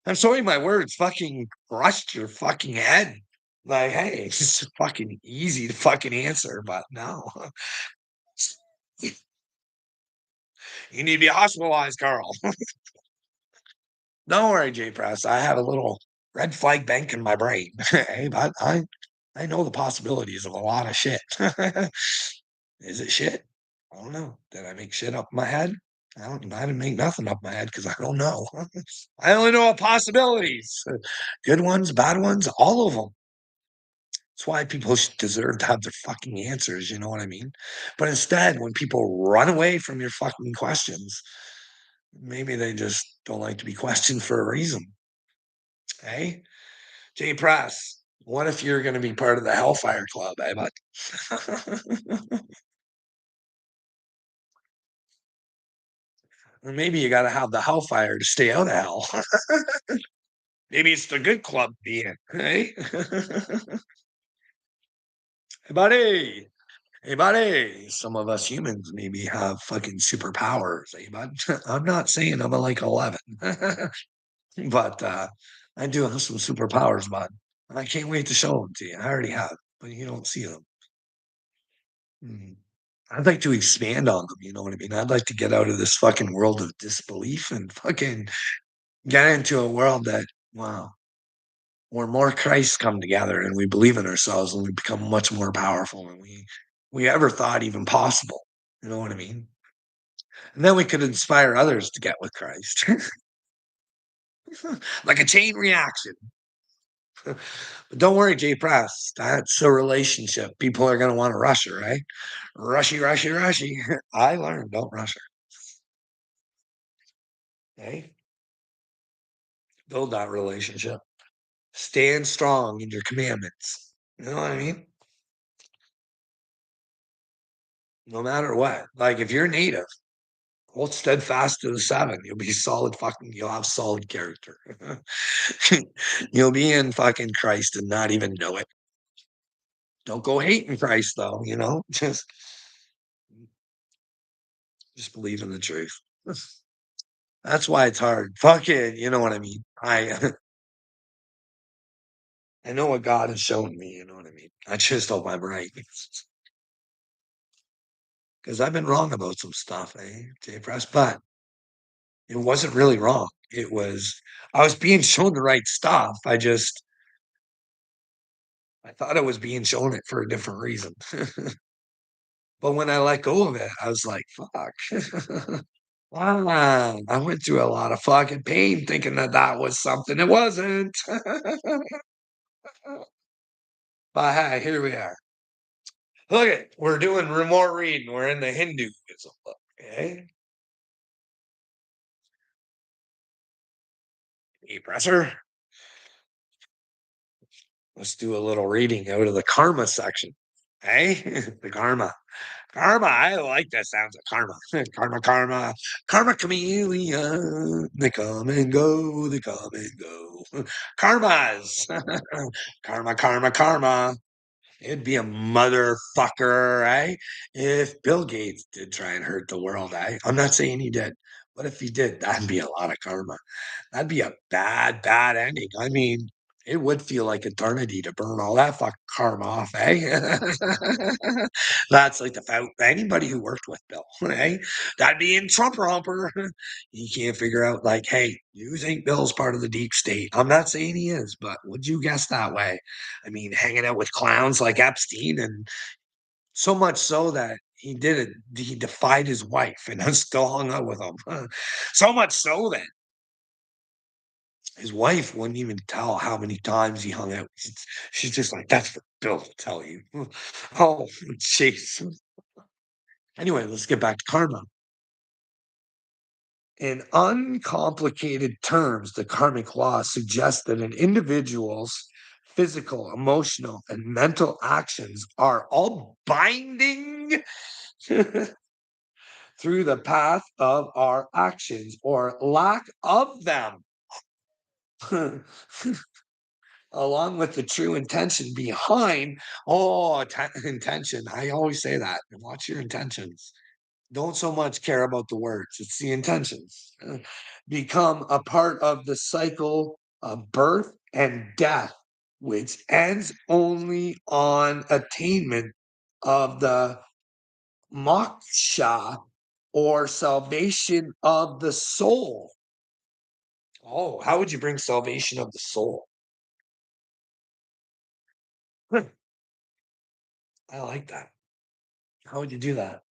[SPEAKER 1] I'm sorry, my words fucking crushed your fucking head. Like, hey, it's fucking easy to fucking answer, but no. You need to be hospitalized, Carl. Don't worry, J Press. I have a little red flag bank in my brain. Hey, but I know the possibilities of a lot of shit. Is it shit? I don't know. Did I make shit up in my head? I didn't make nothing up my head because I don't know. I only know of possibilities. Good ones, bad ones, all of them. That's why people deserve to have their fucking answers, you know what I mean? But instead, when people run away from your fucking questions, maybe they just don't like to be questioned for a reason. Hey, Jay Press, what if you're going to be part of the Hellfire Club, eh, bud? Or maybe you got to have the Hellfire to stay out of hell. Maybe it's the good club to be in, hey? Hey, buddy. Hey, buddy. Some of us humans maybe have fucking superpowers, eh, bud? I'm not saying I'm a like 11, but I do have some superpowers, bud. And I can't wait to show them to you. I already have, but you don't see them. Mm. I'd like to expand on them, you know what I mean? I'd like to get out of this fucking world of disbelief and fucking get into a world that, wow, where more Christ come together and we believe in ourselves and we become much more powerful than we ever thought even possible. You know what I mean? And then we could inspire others to get with Christ. Like a chain reaction. But don't worry, Jay Press. That's a relationship. People are gonna want to rush her, right? Rushy, rushy, rushy. I learned, don't rush her. Okay? Build that relationship. Stand strong in your commandments. You know what I mean? No matter what. Like if you're native, hold steadfast to the seven. You'll be solid fucking, you'll have solid character. You'll be in fucking Christ and not even know it. Don't go hating Christ though, you know? Just believe in the truth. That's why it's hard. Fucking, you know what I mean? I I know what God has shown me, you know what I mean? I just hope I'm right. Because I've been wrong about some stuff, Jay Press, but it wasn't really wrong. It was I was being shown the right stuff. I thought I was being shown it for a different reason. But when I let go of it, I was like, fuck. Wow, I went through a lot of fucking pain thinking that that was something it wasn't. But hey, here we are. Look it, we're doing more reading. We're in the Hinduism book. Okay. Hey, presser. Let's do a little reading out of the karma section. Hey, the karma. Karma. I like that sounds of karma. Karma, karma, karma chameleon. They come and go. They come and go. Karmas. Karma, karma, karma. It'd be a motherfucker, eh? If Bill Gates did try and hurt the world, eh? I'm not saying he did, but if he did, that'd be a lot of karma. That'd be a bad, bad ending. I mean, it would feel like eternity to burn all that fucking karma off, eh? That's like the anybody who worked with Bill, eh? That'd be in Trump romper. You can't figure out, like, hey, you think Bill's part of the deep state? I'm not saying he is, but would you guess that way? I mean, hanging out with clowns like Epstein, and so much so that he did it. He defied his wife and still hung out with him. So much so that his wife wouldn't even tell how many times he hung out. She's just like, that's for Bill to tell you. Oh, jeez. Anyway, let's get back to karma. In uncomplicated terms, the karmic law suggests that an individual's physical, emotional, and mental actions are all binding through the path of our actions or lack of them, along with the true intention behind. Oh, intention. I always say that. Watch your intentions. Don't so much care about the words, it's the intentions. Become a part of the cycle of birth and death, which ends only on attainment of the moksha or salvation of the soul. Oh, how would you bring salvation of the soul? Hmm, I like that. How would you do that?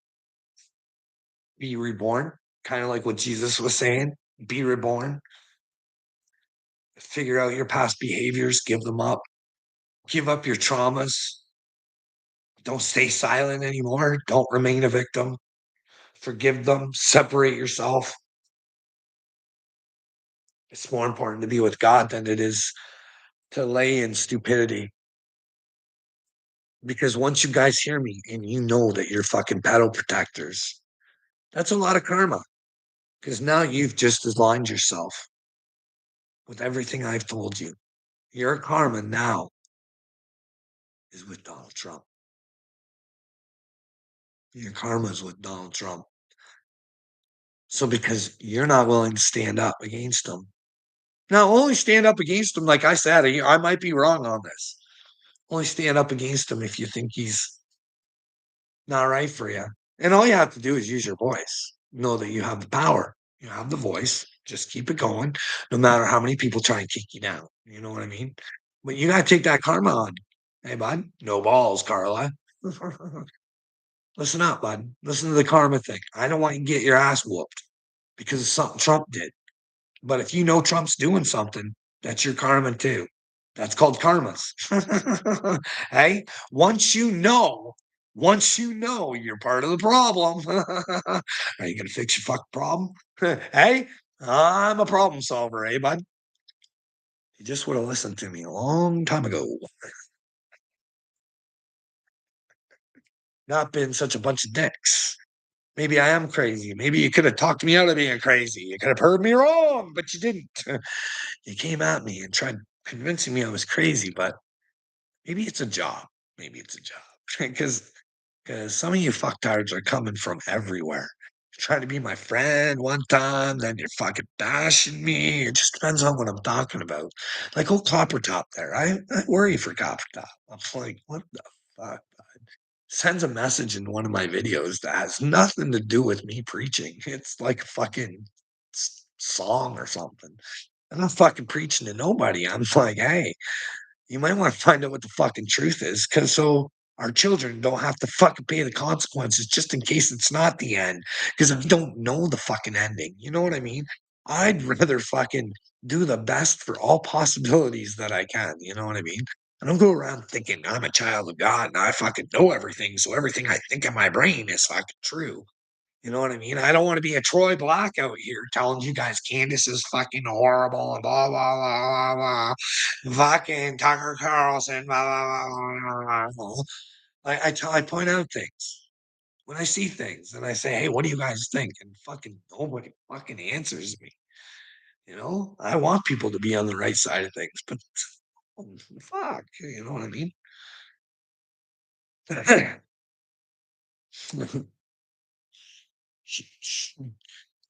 [SPEAKER 1] Be reborn? Kinda like what Jesus was saying, be reborn, figure out your past behaviors, give up your traumas, don't stay silent anymore, don't remain a victim, forgive them, separate yourself. It's more important to be with God than it is to lay in stupidity. Because once you guys hear me and you know that you're fucking pedal protectors, that's a lot of karma. Because now you've just aligned yourself with everything I've told you. Your karma now is with Donald Trump. Your karma is with Donald Trump. So because you're not willing to stand up against him, now only stand up against him, like I said, I might be wrong on this. Only stand up against him if you think he's not right for you. And all you have to do is use your voice. Know that you have the power. You have the voice. Just keep it going, no matter how many people try and kick you down. You know what I mean? But you gotta take that karma on. Hey, bud. No balls, Carla. Listen up, bud. Listen to the karma thing. I don't want you to get your ass whooped because of something Trump did. But if you know Trump's doing something, that's your karma too. That's called karmas. Hey, once you know you're part of the problem, are you gonna fix your fucking problem? Hey, I'm a problem solver, eh, bud? You just would have listened to me a long time ago. Not been such a bunch of dicks. Maybe I am crazy. Maybe you could have talked me out of being crazy. You could have heard me wrong, but you didn't. You came at me and tried convincing me I was crazy, but maybe it's a job. Maybe it's a job. Because some of you fucktards are coming from everywhere. You're trying to be my friend one time, then you're fucking bashing me. It just depends on what I'm talking about. Like old Copper Top there. I worry for Copper Top. I'm like, what the fuck? Sends a message in one of my videos that has nothing to do with me preaching. It's like a fucking song or something. I'm not fucking preaching to nobody. I'm like, hey, you might want to find out what the fucking truth is, because so our children don't have to fucking pay the consequences just in case it's not the end. Because if you don't know the fucking ending, you know what I mean? I'd rather fucking do the best for all possibilities that I can. You know what I mean? I don't go around thinking I'm a child of God and I fucking know everything. So everything I think in my brain is fucking true. You know what I mean? I don't want to be a Troy Black out here telling you guys Candace is fucking horrible and blah blah blah blah blah. Fucking Tucker Carlson, blah blah blah blah blah. I point out things when I see things and I say, hey, what do you guys think? And fucking nobody fucking answers me. You know, I want people to be on the right side of things, but fuck, you know what I mean?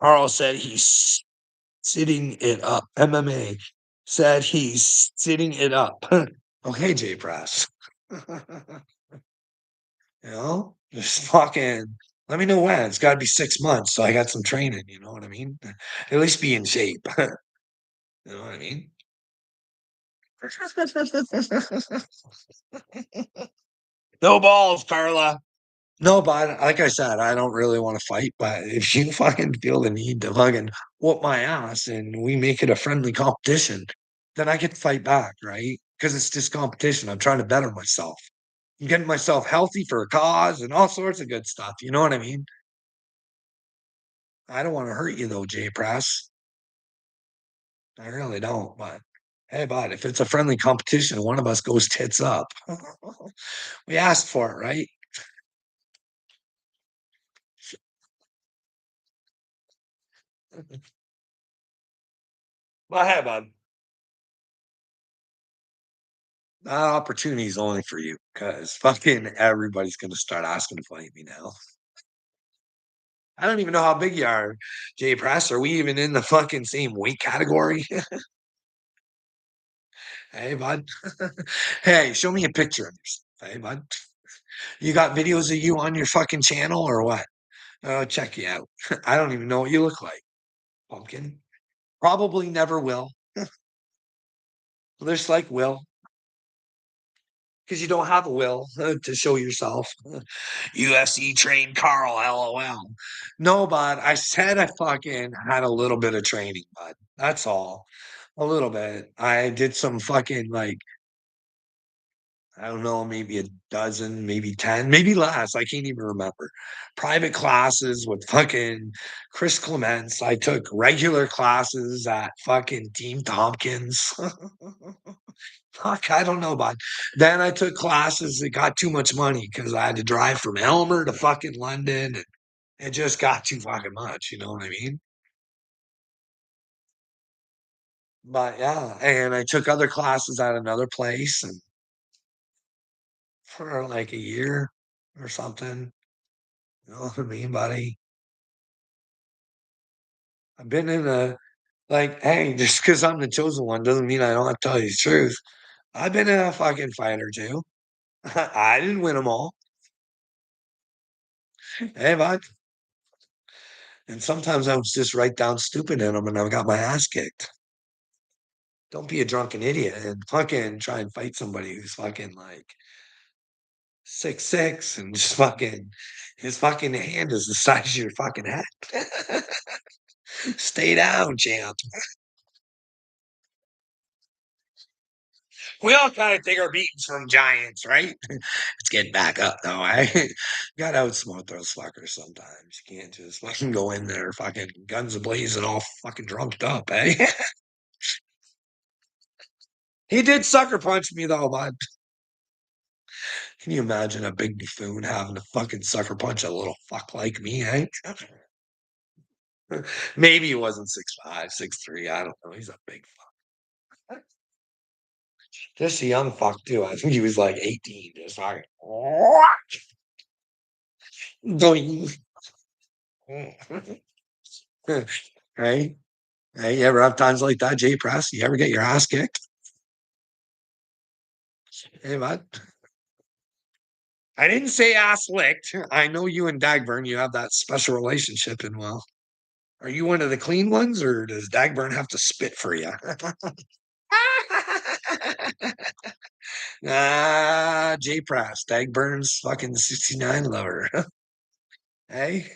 [SPEAKER 1] Carl said he's sitting it up. MMA said he's sitting it up. Okay, J Press. You know, just fucking let me know when. It's got to be 6 months, so I got some training. You know what I mean? At least be in shape. You know what I mean? No balls, Carla. No, but like I said, I don't really want to fight. But if you fucking feel the need to fucking whoop my ass and we make it a friendly competition, then I get to fight back, right? Because it's just competition. I'm trying to better myself. I'm getting myself healthy for a cause and all sorts of good stuff. You know what I mean? I don't want to hurt you though, Jay Press. I really don't. But hey, bud, if it's a friendly competition, one of us goes tits up. We asked for it, right? Well, hey, bud. That opportunity is only for you because fucking everybody's gonna start asking to fight me now. I don't even know how big you are, Jay Press. Are we even in the fucking same weight category? Hey, bud. Hey, show me a picture of yourself. Hey, bud. You got videos of you on your fucking channel or what? Oh, check you out. I don't even know what you look like, pumpkin. Probably never will. Just like will. because you don't have a will to show yourself. UFC trained Carl, LOL. No, bud. I said I fucking had a little bit of training, bud. That's all. A little bit. I did some fucking like I don't know, maybe a dozen, maybe 10, maybe less. I can't even remember. Private classes with fucking Chris Clements. I took regular classes at fucking Team Tompkins. Fuck, I don't know, bud. Then I took classes that got too much money because I had to drive from Elmer to fucking London. And it just got too fucking much. You know what I mean? But yeah, and I took other classes at another place and for like a year or something. You know what I mean, buddy? I've been in a like, hey, just because I'm the chosen one doesn't mean I don't have to tell you the truth. I've been in a fucking fight or two. I didn't win them all. Hey, bud. And sometimes I was just right down stupid in them and I got my ass kicked. Don't be a drunken idiot and fucking try and fight somebody who's fucking like 6'6" and just fucking his fucking hand is the size of your fucking head. Stay down, champ. We all kind of take our beatings from giants, right? It's getting back up though. I got to outsmart those fuckers sometimes. You can't just fucking go in there fucking guns ablazing all fucking drunked up, eh? He did sucker punch me though, bud. Can you imagine a big buffoon having to fucking sucker punch a little fuck like me, eh? Maybe he wasn't 6'5", 6'3". I don't know. He's a big fuck. Just a young fuck too. I think he was like 18. Just fucking doing. Right? Hey, you ever have times like that, Jay Press? You ever get your ass kicked? Hey, bud. I didn't say ass licked. I know you and Dagburn, you have that special relationship, and well, are you one of the clean ones, or does Dagburn have to spit for you? Jay Press, Dagburn's fucking 69 lover. Hey,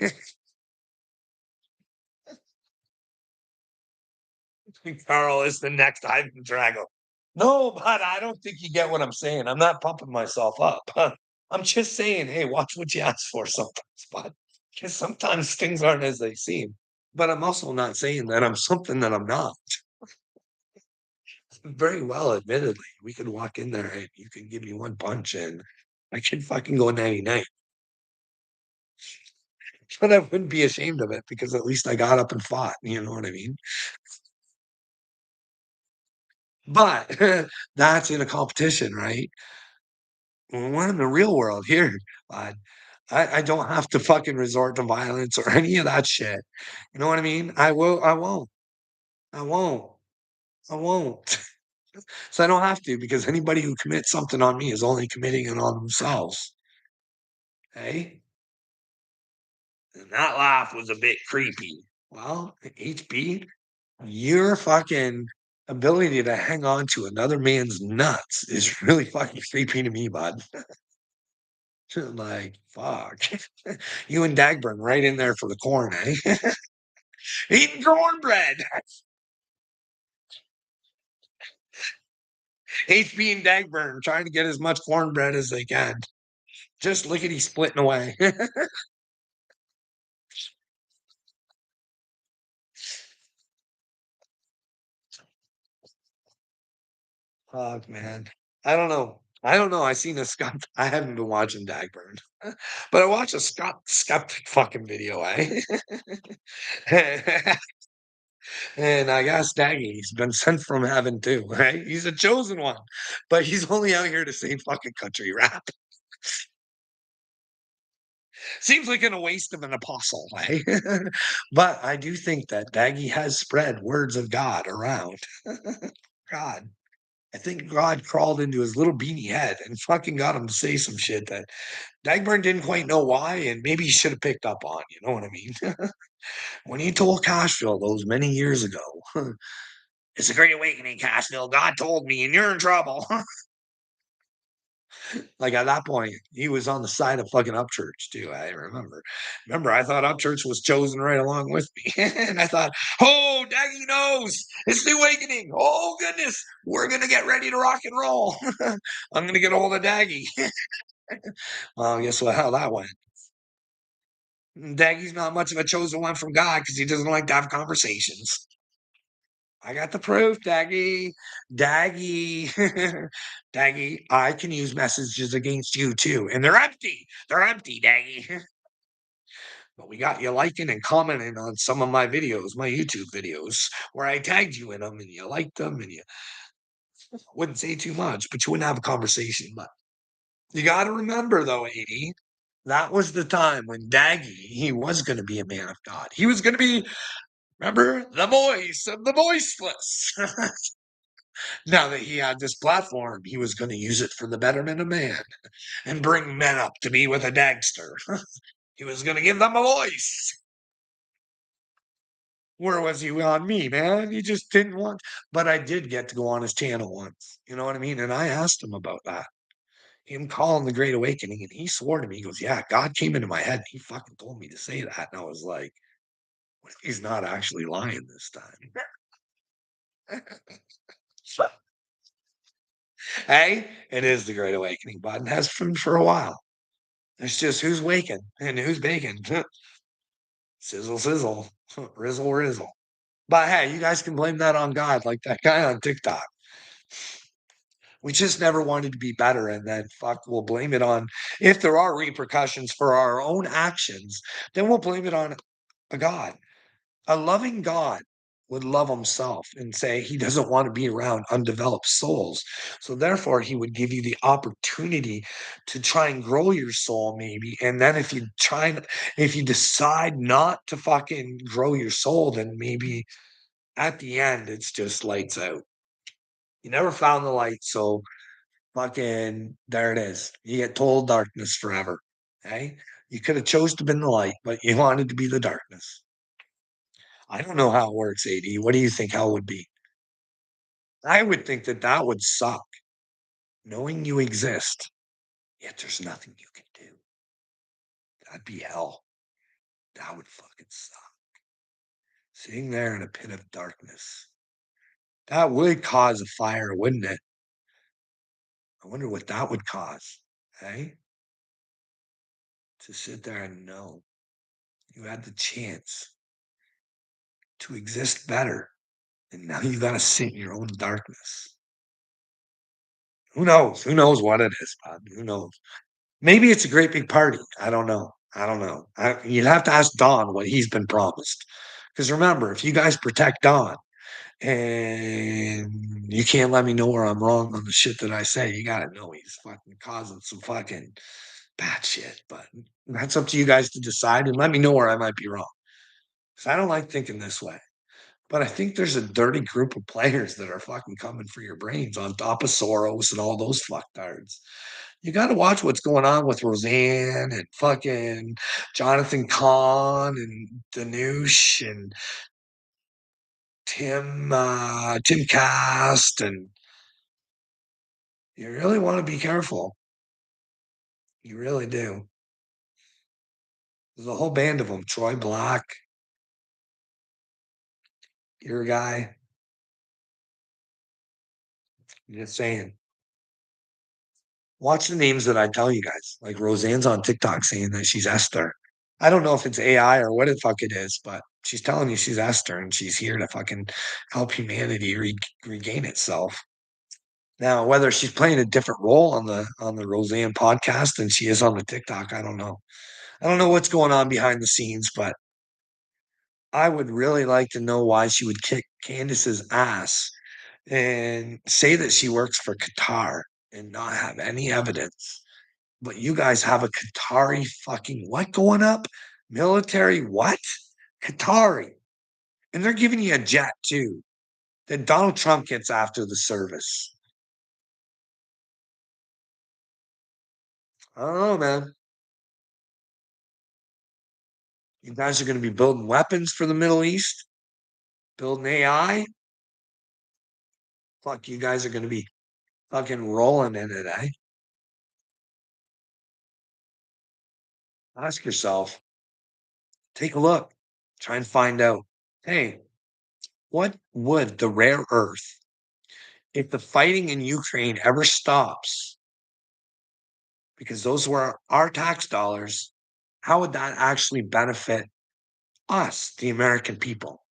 [SPEAKER 1] Carl is the next Ivan Drago. No, but I don't think you get what I'm saying. I'm not pumping myself up. I'm just saying, hey, watch what you ask for sometimes, bud. Because sometimes things aren't as they seem. But I'm also not saying that I'm something that I'm not. Very well, admittedly. We could walk in there and you can give me one punch and I could fucking go 99. But I wouldn't be ashamed of it because at least I got up and fought. You know what I mean? But that's in a competition, right? When we're in the real world here, bud, I don't have to fucking resort to violence or any of that shit. You know what I mean? I won't. I won't. I won't. So I don't have to because anybody who commits something on me is only committing it on themselves. Hey? And that laugh was a bit creepy. Well, HB, your fucking ability to hang on to another man's nuts is really fucking creepy to me, bud. Like, fuck. You and Dagburn right in there for the corn, eh? Eating cornbread. HB and Dagburn trying to get as much cornbread as they can. Just lickety splitting away. Fuck, man. I don't know. I don't know. I seen a Scott. I haven't been watching Dagburn, but I watched a Scott Skeptic fucking video, eh? And I guess Daggy's been sent from heaven too, right? He's a chosen one, but he's only out here to save fucking country rap. Seems like a waste of an apostle, eh? But I do think that Daggy has spread words of God around. God. I think God crawled into his little beanie head and fucking got him to say some shit that Dagburn didn't quite know why, and maybe he should have picked up on. You know what I mean? When he told Cashville those many years ago, it's a great awakening, Cashville. God told me, and you're in trouble. Like, at that point, he was on the side of fucking Upchurch too, I remember. Remember, I thought Upchurch was chosen right along with me, and I thought, "Oh, Daggy knows! It's the awakening! Oh, goodness! We're gonna get ready to rock and roll. I'm gonna get ahold of Daggy." Well, guess what how that went. Daggy's not much of a chosen one from God because he doesn't like to have conversations. I got the proof, Daggy. Daggy. Daggy, I can use messages against you too. And they're empty. They're empty, Daggy. But we got you liking and commenting on some of my videos, my YouTube videos, where I tagged you in them and you liked them and you wouldn't say too much, but you wouldn't have a conversation. But you got to remember, though, 80, that was the time when Daggy, he was going to be a man of God. He was going to be, remember, the voice of the voiceless. Now that he had this platform, he was going to use it for the betterment of man and bring men up to be with a Dagster. He was going to give them a voice. Where was he on me, man? He just didn't want, but I did get to go on his channel once. You know what I mean? And I asked him about that. Him calling the Great Awakening, and he swore to me, he goes, "Yeah, God came into my head. And he fucking told me to say that." And I was like, what if he's not actually lying this time? Hey, it is the Great Awakening, bud. It has been for a while. It's just who's waking and who's baking. Sizzle, sizzle, rizzle, rizzle. But hey, you guys can blame that on God, like that guy on TikTok. We just never wanted to be better, and then fuck, we'll blame it on if there are repercussions for our own actions, then we'll blame it on a God. A loving God would love himself and say he doesn't want to be around undeveloped souls. So therefore, he would give you the opportunity to try and grow your soul, maybe. And then if you decide not to fucking grow your soul, then maybe at the end it's just lights out. You never found the light, so fucking there it is. You get told darkness forever. Okay? You could have chose to be the light, but you wanted to be the darkness. I don't know how it works, AD. What do you think how it would be? I would think that that would suck, knowing you exist, yet there's nothing you can do. That'd be hell. That would fucking suck. Sitting there in a pit of darkness. That would cause a fire, wouldn't it? I wonder what that would cause. Hey? To sit there and know you had the chance to exist better. And now you got to sit in your own darkness. Who knows? Who knows what it is, Bob? Who knows? Maybe it's a great big party. I don't know. I don't know. You'd have to ask Don what he's been promised. Because remember, if you guys protect Don and you can't let me know where I'm wrong on the shit that I say, you got to know he's fucking causing some fucking bad shit. But that's up to you guys to decide and let me know where I might be wrong. Because I don't like thinking this way. But I think there's a dirty group of players that are fucking coming for your brains on top of Soros and all those fucktards. You got to watch what's going on with Roseanne and fucking Jonathan Kahn and Danush and Tim Cast, and you really want to be careful. You really do. There's a whole band of them. Troy Black, your guy. Just saying. Watch the names that I tell you guys. Like Roseanne's on TikTok saying that she's Esther. I don't know if it's AI or what the fuck it is, but she's telling you she's Esther and she's here to fucking help humanity regain itself. Now, whether she's playing a different role on the Roseanne podcast than she is on the TikTok, I don't know. I don't know what's going on behind the scenes, but I would really like to know why she would kick Candace's ass and say that she works for Qatar and not have any evidence. But you guys have a Qatari fucking what going up? Military what? Qatari. And they're giving you a jet too. Then Donald Trump gets after the service. I don't know, man. You guys are going to be building weapons for the Middle East, building AI. Fuck, you guys are going to be fucking rolling in it, eh? Ask yourself, take a look, try and find out, hey, what would the rare earth, if the fighting in Ukraine ever stops, because those were our tax dollars, how would that actually benefit us, the American people?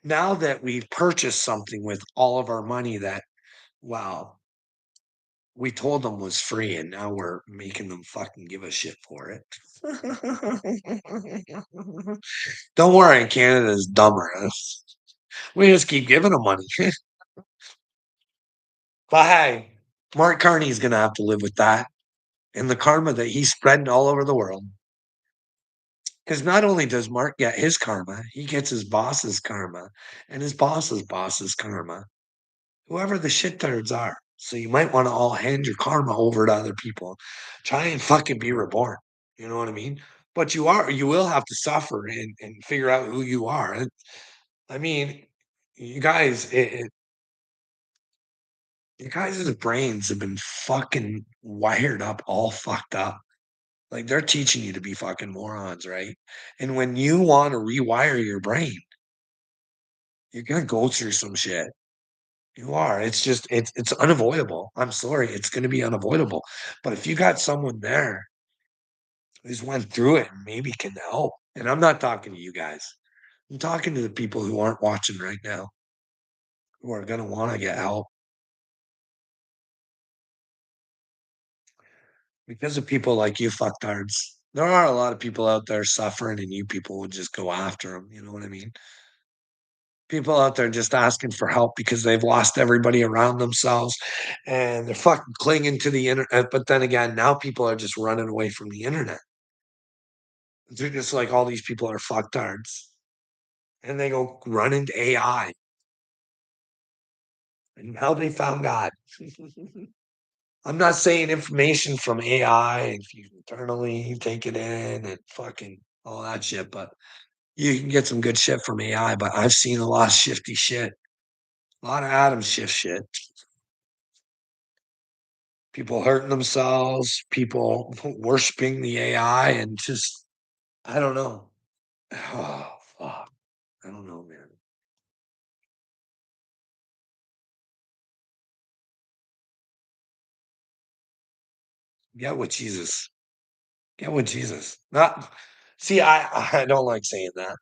[SPEAKER 1] Now that we've purchased something with all of our money that, wow, we told them was free, and now we're making them fucking give a shit for it. Don't worry, Canada's dumber. We just keep giving them money. But hey, Mark Carney's gonna have to live with that and the karma that he's spreading all over the world. Because not only does Mark get his karma, he gets his boss's karma and his boss's karma, whoever the shittards are. So you might want to all hand your karma over to other people. Try and fucking be reborn. You know what I mean? But you will have to suffer and figure out who you are. I mean, you guys, you guys' brains have been fucking wired up, all fucked up. Like they're teaching you to be fucking morons, right? And when you want to rewire your brain, you're gonna go through some shit. You are. It's just it's unavoidable. I'm sorry, it's gonna be unavoidable. But if you got someone there who's went through it and maybe can help, and I'm not talking to you guys. I'm talking to the people who aren't watching right now, who are gonna want to get help because of people like you fucktards. There are a lot of people out there suffering, and you people would just go after them. You know what I mean? People out there just asking for help because they've lost everybody around themselves and they're fucking clinging to the internet. But then again, now people are just running away from the internet. They're just like all these people are fucktards and they go run into AI and now they found God. I'm not saying information from AI and if you internally take it in and fucking all that shit, but you can get some good shit from AI. But I've seen a lot of shifty shit, a lot of Adam shift shit. People hurting themselves, people worshiping the AI, and just I don't know. Oh, fuck. I don't know, man. Get with Jesus. Get with Jesus. Not see, I don't like saying that.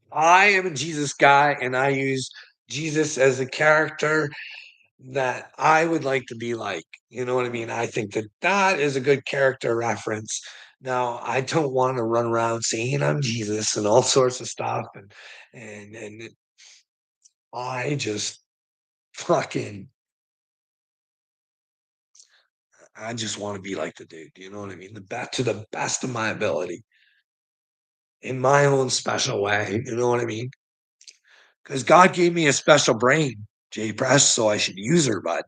[SPEAKER 1] I am a Jesus guy, and I use Jesus as a character that I would like to be like. You know what I mean? I think that that is a good character reference. Now, I don't want to run around saying I'm Jesus and all sorts of stuff, and I just fucking I just wanna be like the dude, you know what I mean? The best of my ability, in my own special way, you know what I mean? Because God gave me a special brain, J Press, so I should use her, bud.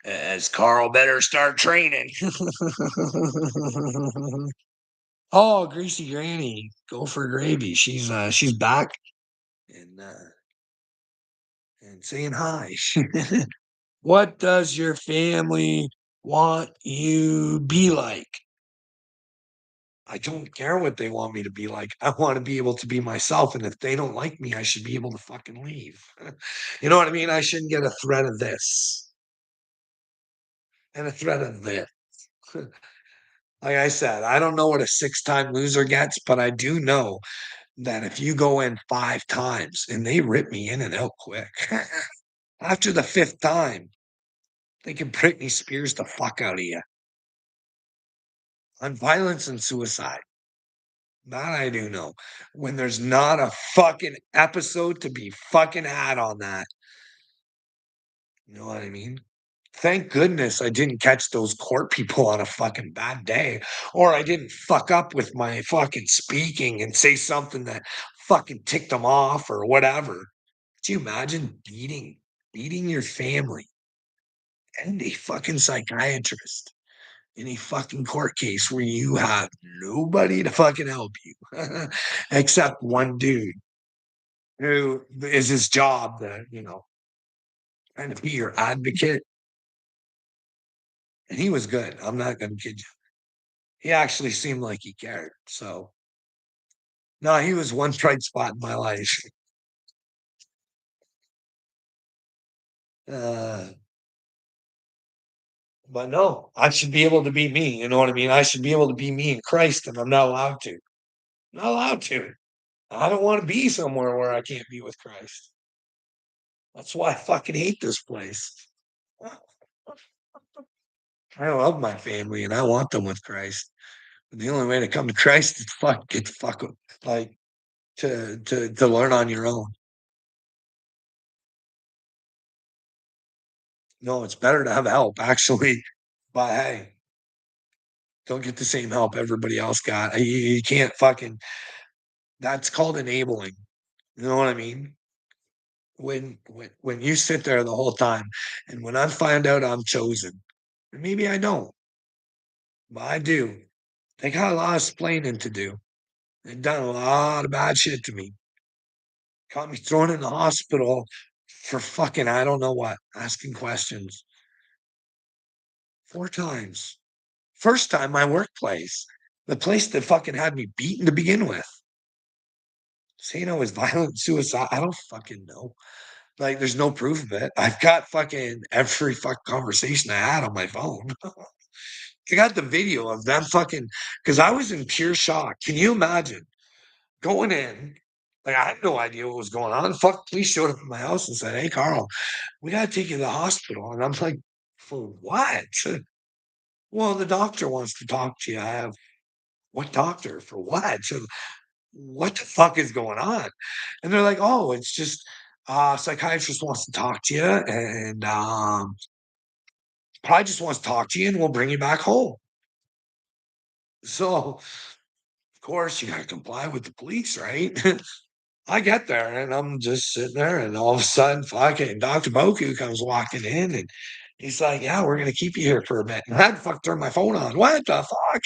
[SPEAKER 1] As Carl better start training. Oh, Greasy Granny, go for gravy. She's back and saying hi. What does your family want you be like? I don't care what they want me to be like. I want to be able to be myself. And if they don't like me, I should be able to fucking leave. You know what I mean? I shouldn't get a threat of this and a threat of this. Like I said, I don't know what a six-time loser gets, but I do know that if you go in five times and they rip me in and out quick, after the fifth time, they can Britney Spears the fuck out of you on violence and suicide. That I do know. When there's not a fucking episode to be fucking had on that. You know what I mean? Thank goodness I didn't catch those court people on a fucking bad day, or I didn't fuck up with my fucking speaking and say something that fucking ticked them off or whatever. Could you imagine beating your family and a fucking psychiatrist in a fucking court case where you have nobody to fucking help you except one dude who is his job to, kind of be your advocate. and he was good. I'm not gonna kid you. He actually seemed like he cared. So no, he was one bright spot in my life. Uh, but no, I should be able to be me. You know what I mean? I should be able to be me in Christ, and I'm not allowed to. Not allowed to. I don't want to be somewhere where I can't be with Christ. That's why I fucking hate this place. I love my family and I want them with Christ. But the only way to come to Christ is like to learn on your own. No, it's better to have help actually. But hey, don't get the same help everybody else got. You can't fucking that's called enabling. You know what I mean? When you sit there the whole time and when I find out I'm chosen, and maybe I don't, but I do. They got a lot of explaining to do. They've done a lot of bad shit to me. Got me thrown in the hospital for fucking I don't know what, asking questions 4 times. First time, my workplace, the place that fucking had me beaten to begin with. Saying I was violent suicide, I don't fucking know. Like, there's no proof of it. I've got fucking every fucking conversation I had on my phone. I got the video of them fucking because I was in pure shock. Can you imagine going in? Like, I had no idea what was going on. Fuck, police showed up at my house and said, "Hey, Carl, we gotta take you to the hospital." And I'm like, "For what?" "Well, the doctor wants to talk to you." I have "What doctor? For what?" "What the fuck is going on?" And they're like, "Oh, it's just psychiatrist wants to talk to you and probably just wants to talk to you and we'll bring you back home." So, of course, you gotta comply with the police, right? I get there and I'm just sitting there, and all of a sudden, fucking Dr. Boku comes walking in and he's like, "Yeah, we're gonna keep you here for a bit." And I had to fucking turn my phone on. What the fuck?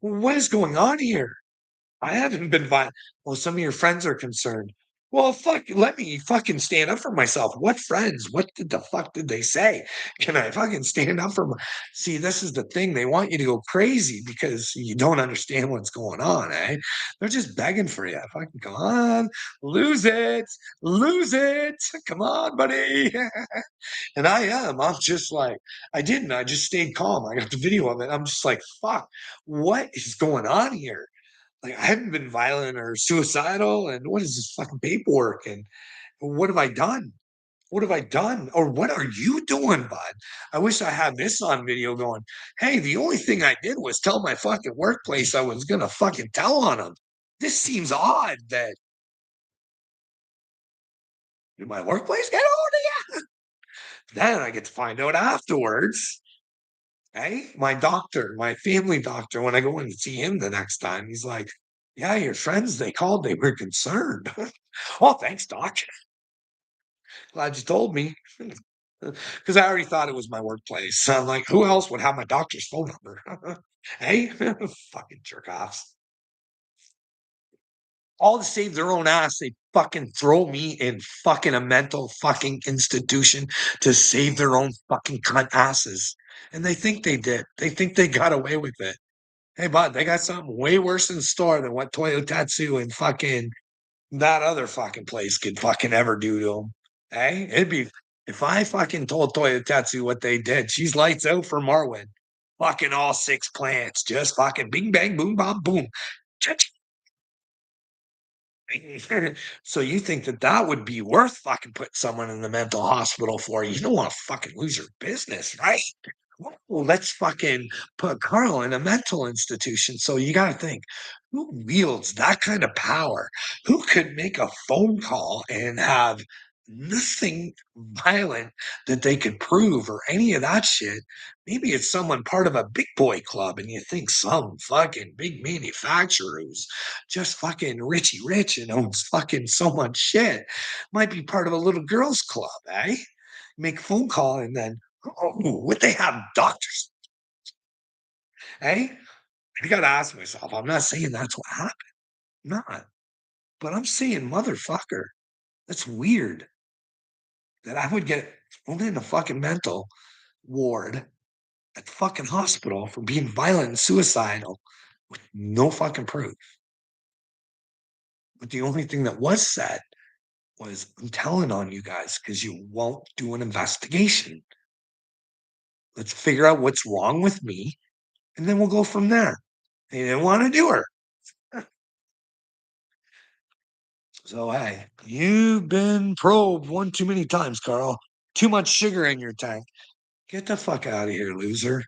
[SPEAKER 1] What is going on here? I haven't been violent. Well, some of your friends are concerned. Well, fuck, let me fucking stand up for myself. What friends? What did the fuck did they say? Can I fucking stand up for my See, this is the thing. They want you to go crazy because you don't understand what's going on, eh? They're just begging for you. Fucking come on, lose it, lose it. Come on, buddy. And I am. I'm just like, I didn't. I just stayed calm. I got the video of it. I'm just like, fuck, what is going on here? Like, I haven't been violent or suicidal, and what is this fucking paperwork, and what have I done? What have I done? Or what are you doing, bud? I wish I had this on video going, "Hey, the only thing I did was tell my fucking workplace I was gonna fucking tell on them. This seems odd that did my workplace get hold of you?" Then I get to find out afterwards. Hey, my doctor, my family doctor, when I go in to see him the next time, he's like, "Yeah, your friends, they called, they were concerned." "Oh, thanks, doc. Glad you told me." Because I already thought it was my workplace. So I'm like, who else would have my doctor's phone number? Hey, fucking jerk offs. All to save their own ass, they fucking throw me in fucking a mental fucking institution to save their own fucking cunt asses. And they think they did. They think they got away with it. Hey, bud, they got something way worse in store than what Toyotatsu and fucking that other fucking place could fucking ever do to them. Hey, it'd be if I fucking told Toyotatsu what they did, she's lights out for Marwin. Fucking all 6 plants, just fucking bing bang boom bom boom. So you think that that would be worth fucking putting someone in the mental hospital for? You don't want to fucking lose your business, right? Well, let's fucking put Carl in a mental institution. So you got to think, who wields that kind of power? Who could make a phone call and have nothing violent that they could prove or any of that shit? Maybe it's someone part of a big boy club, and you think some fucking big manufacturer who's just fucking richy rich and owns fucking so much shit might be part of a little girls club, eh? Make a phone call and then would they have doctors? Hey, I gotta ask myself. I'm not saying that's what happened. Not, but I'm saying, motherfucker, that's weird that I would get thrown in a fucking mental ward at the fucking hospital for being violent and suicidal with no fucking proof. But the only thing that was said was, I'm telling on you guys because you won't do an investigation. Let's figure out what's wrong with me, and then we'll go from there. They didn't want to do her. So, hey, you've been probed one too many times, Carl. Too much sugar in your tank. Get the fuck out of here, loser.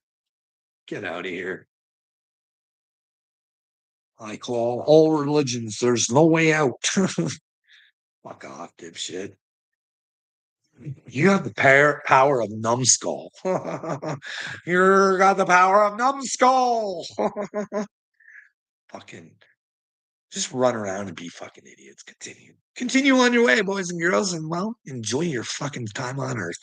[SPEAKER 1] Get out of here. I call all religions. There's no way out. Fuck off, dipshit. You have the power of numbskull. You got the power of numbskull. Fucking just run around and be fucking idiots. Continue on your way, boys and girls, and well, enjoy your fucking time on Earth.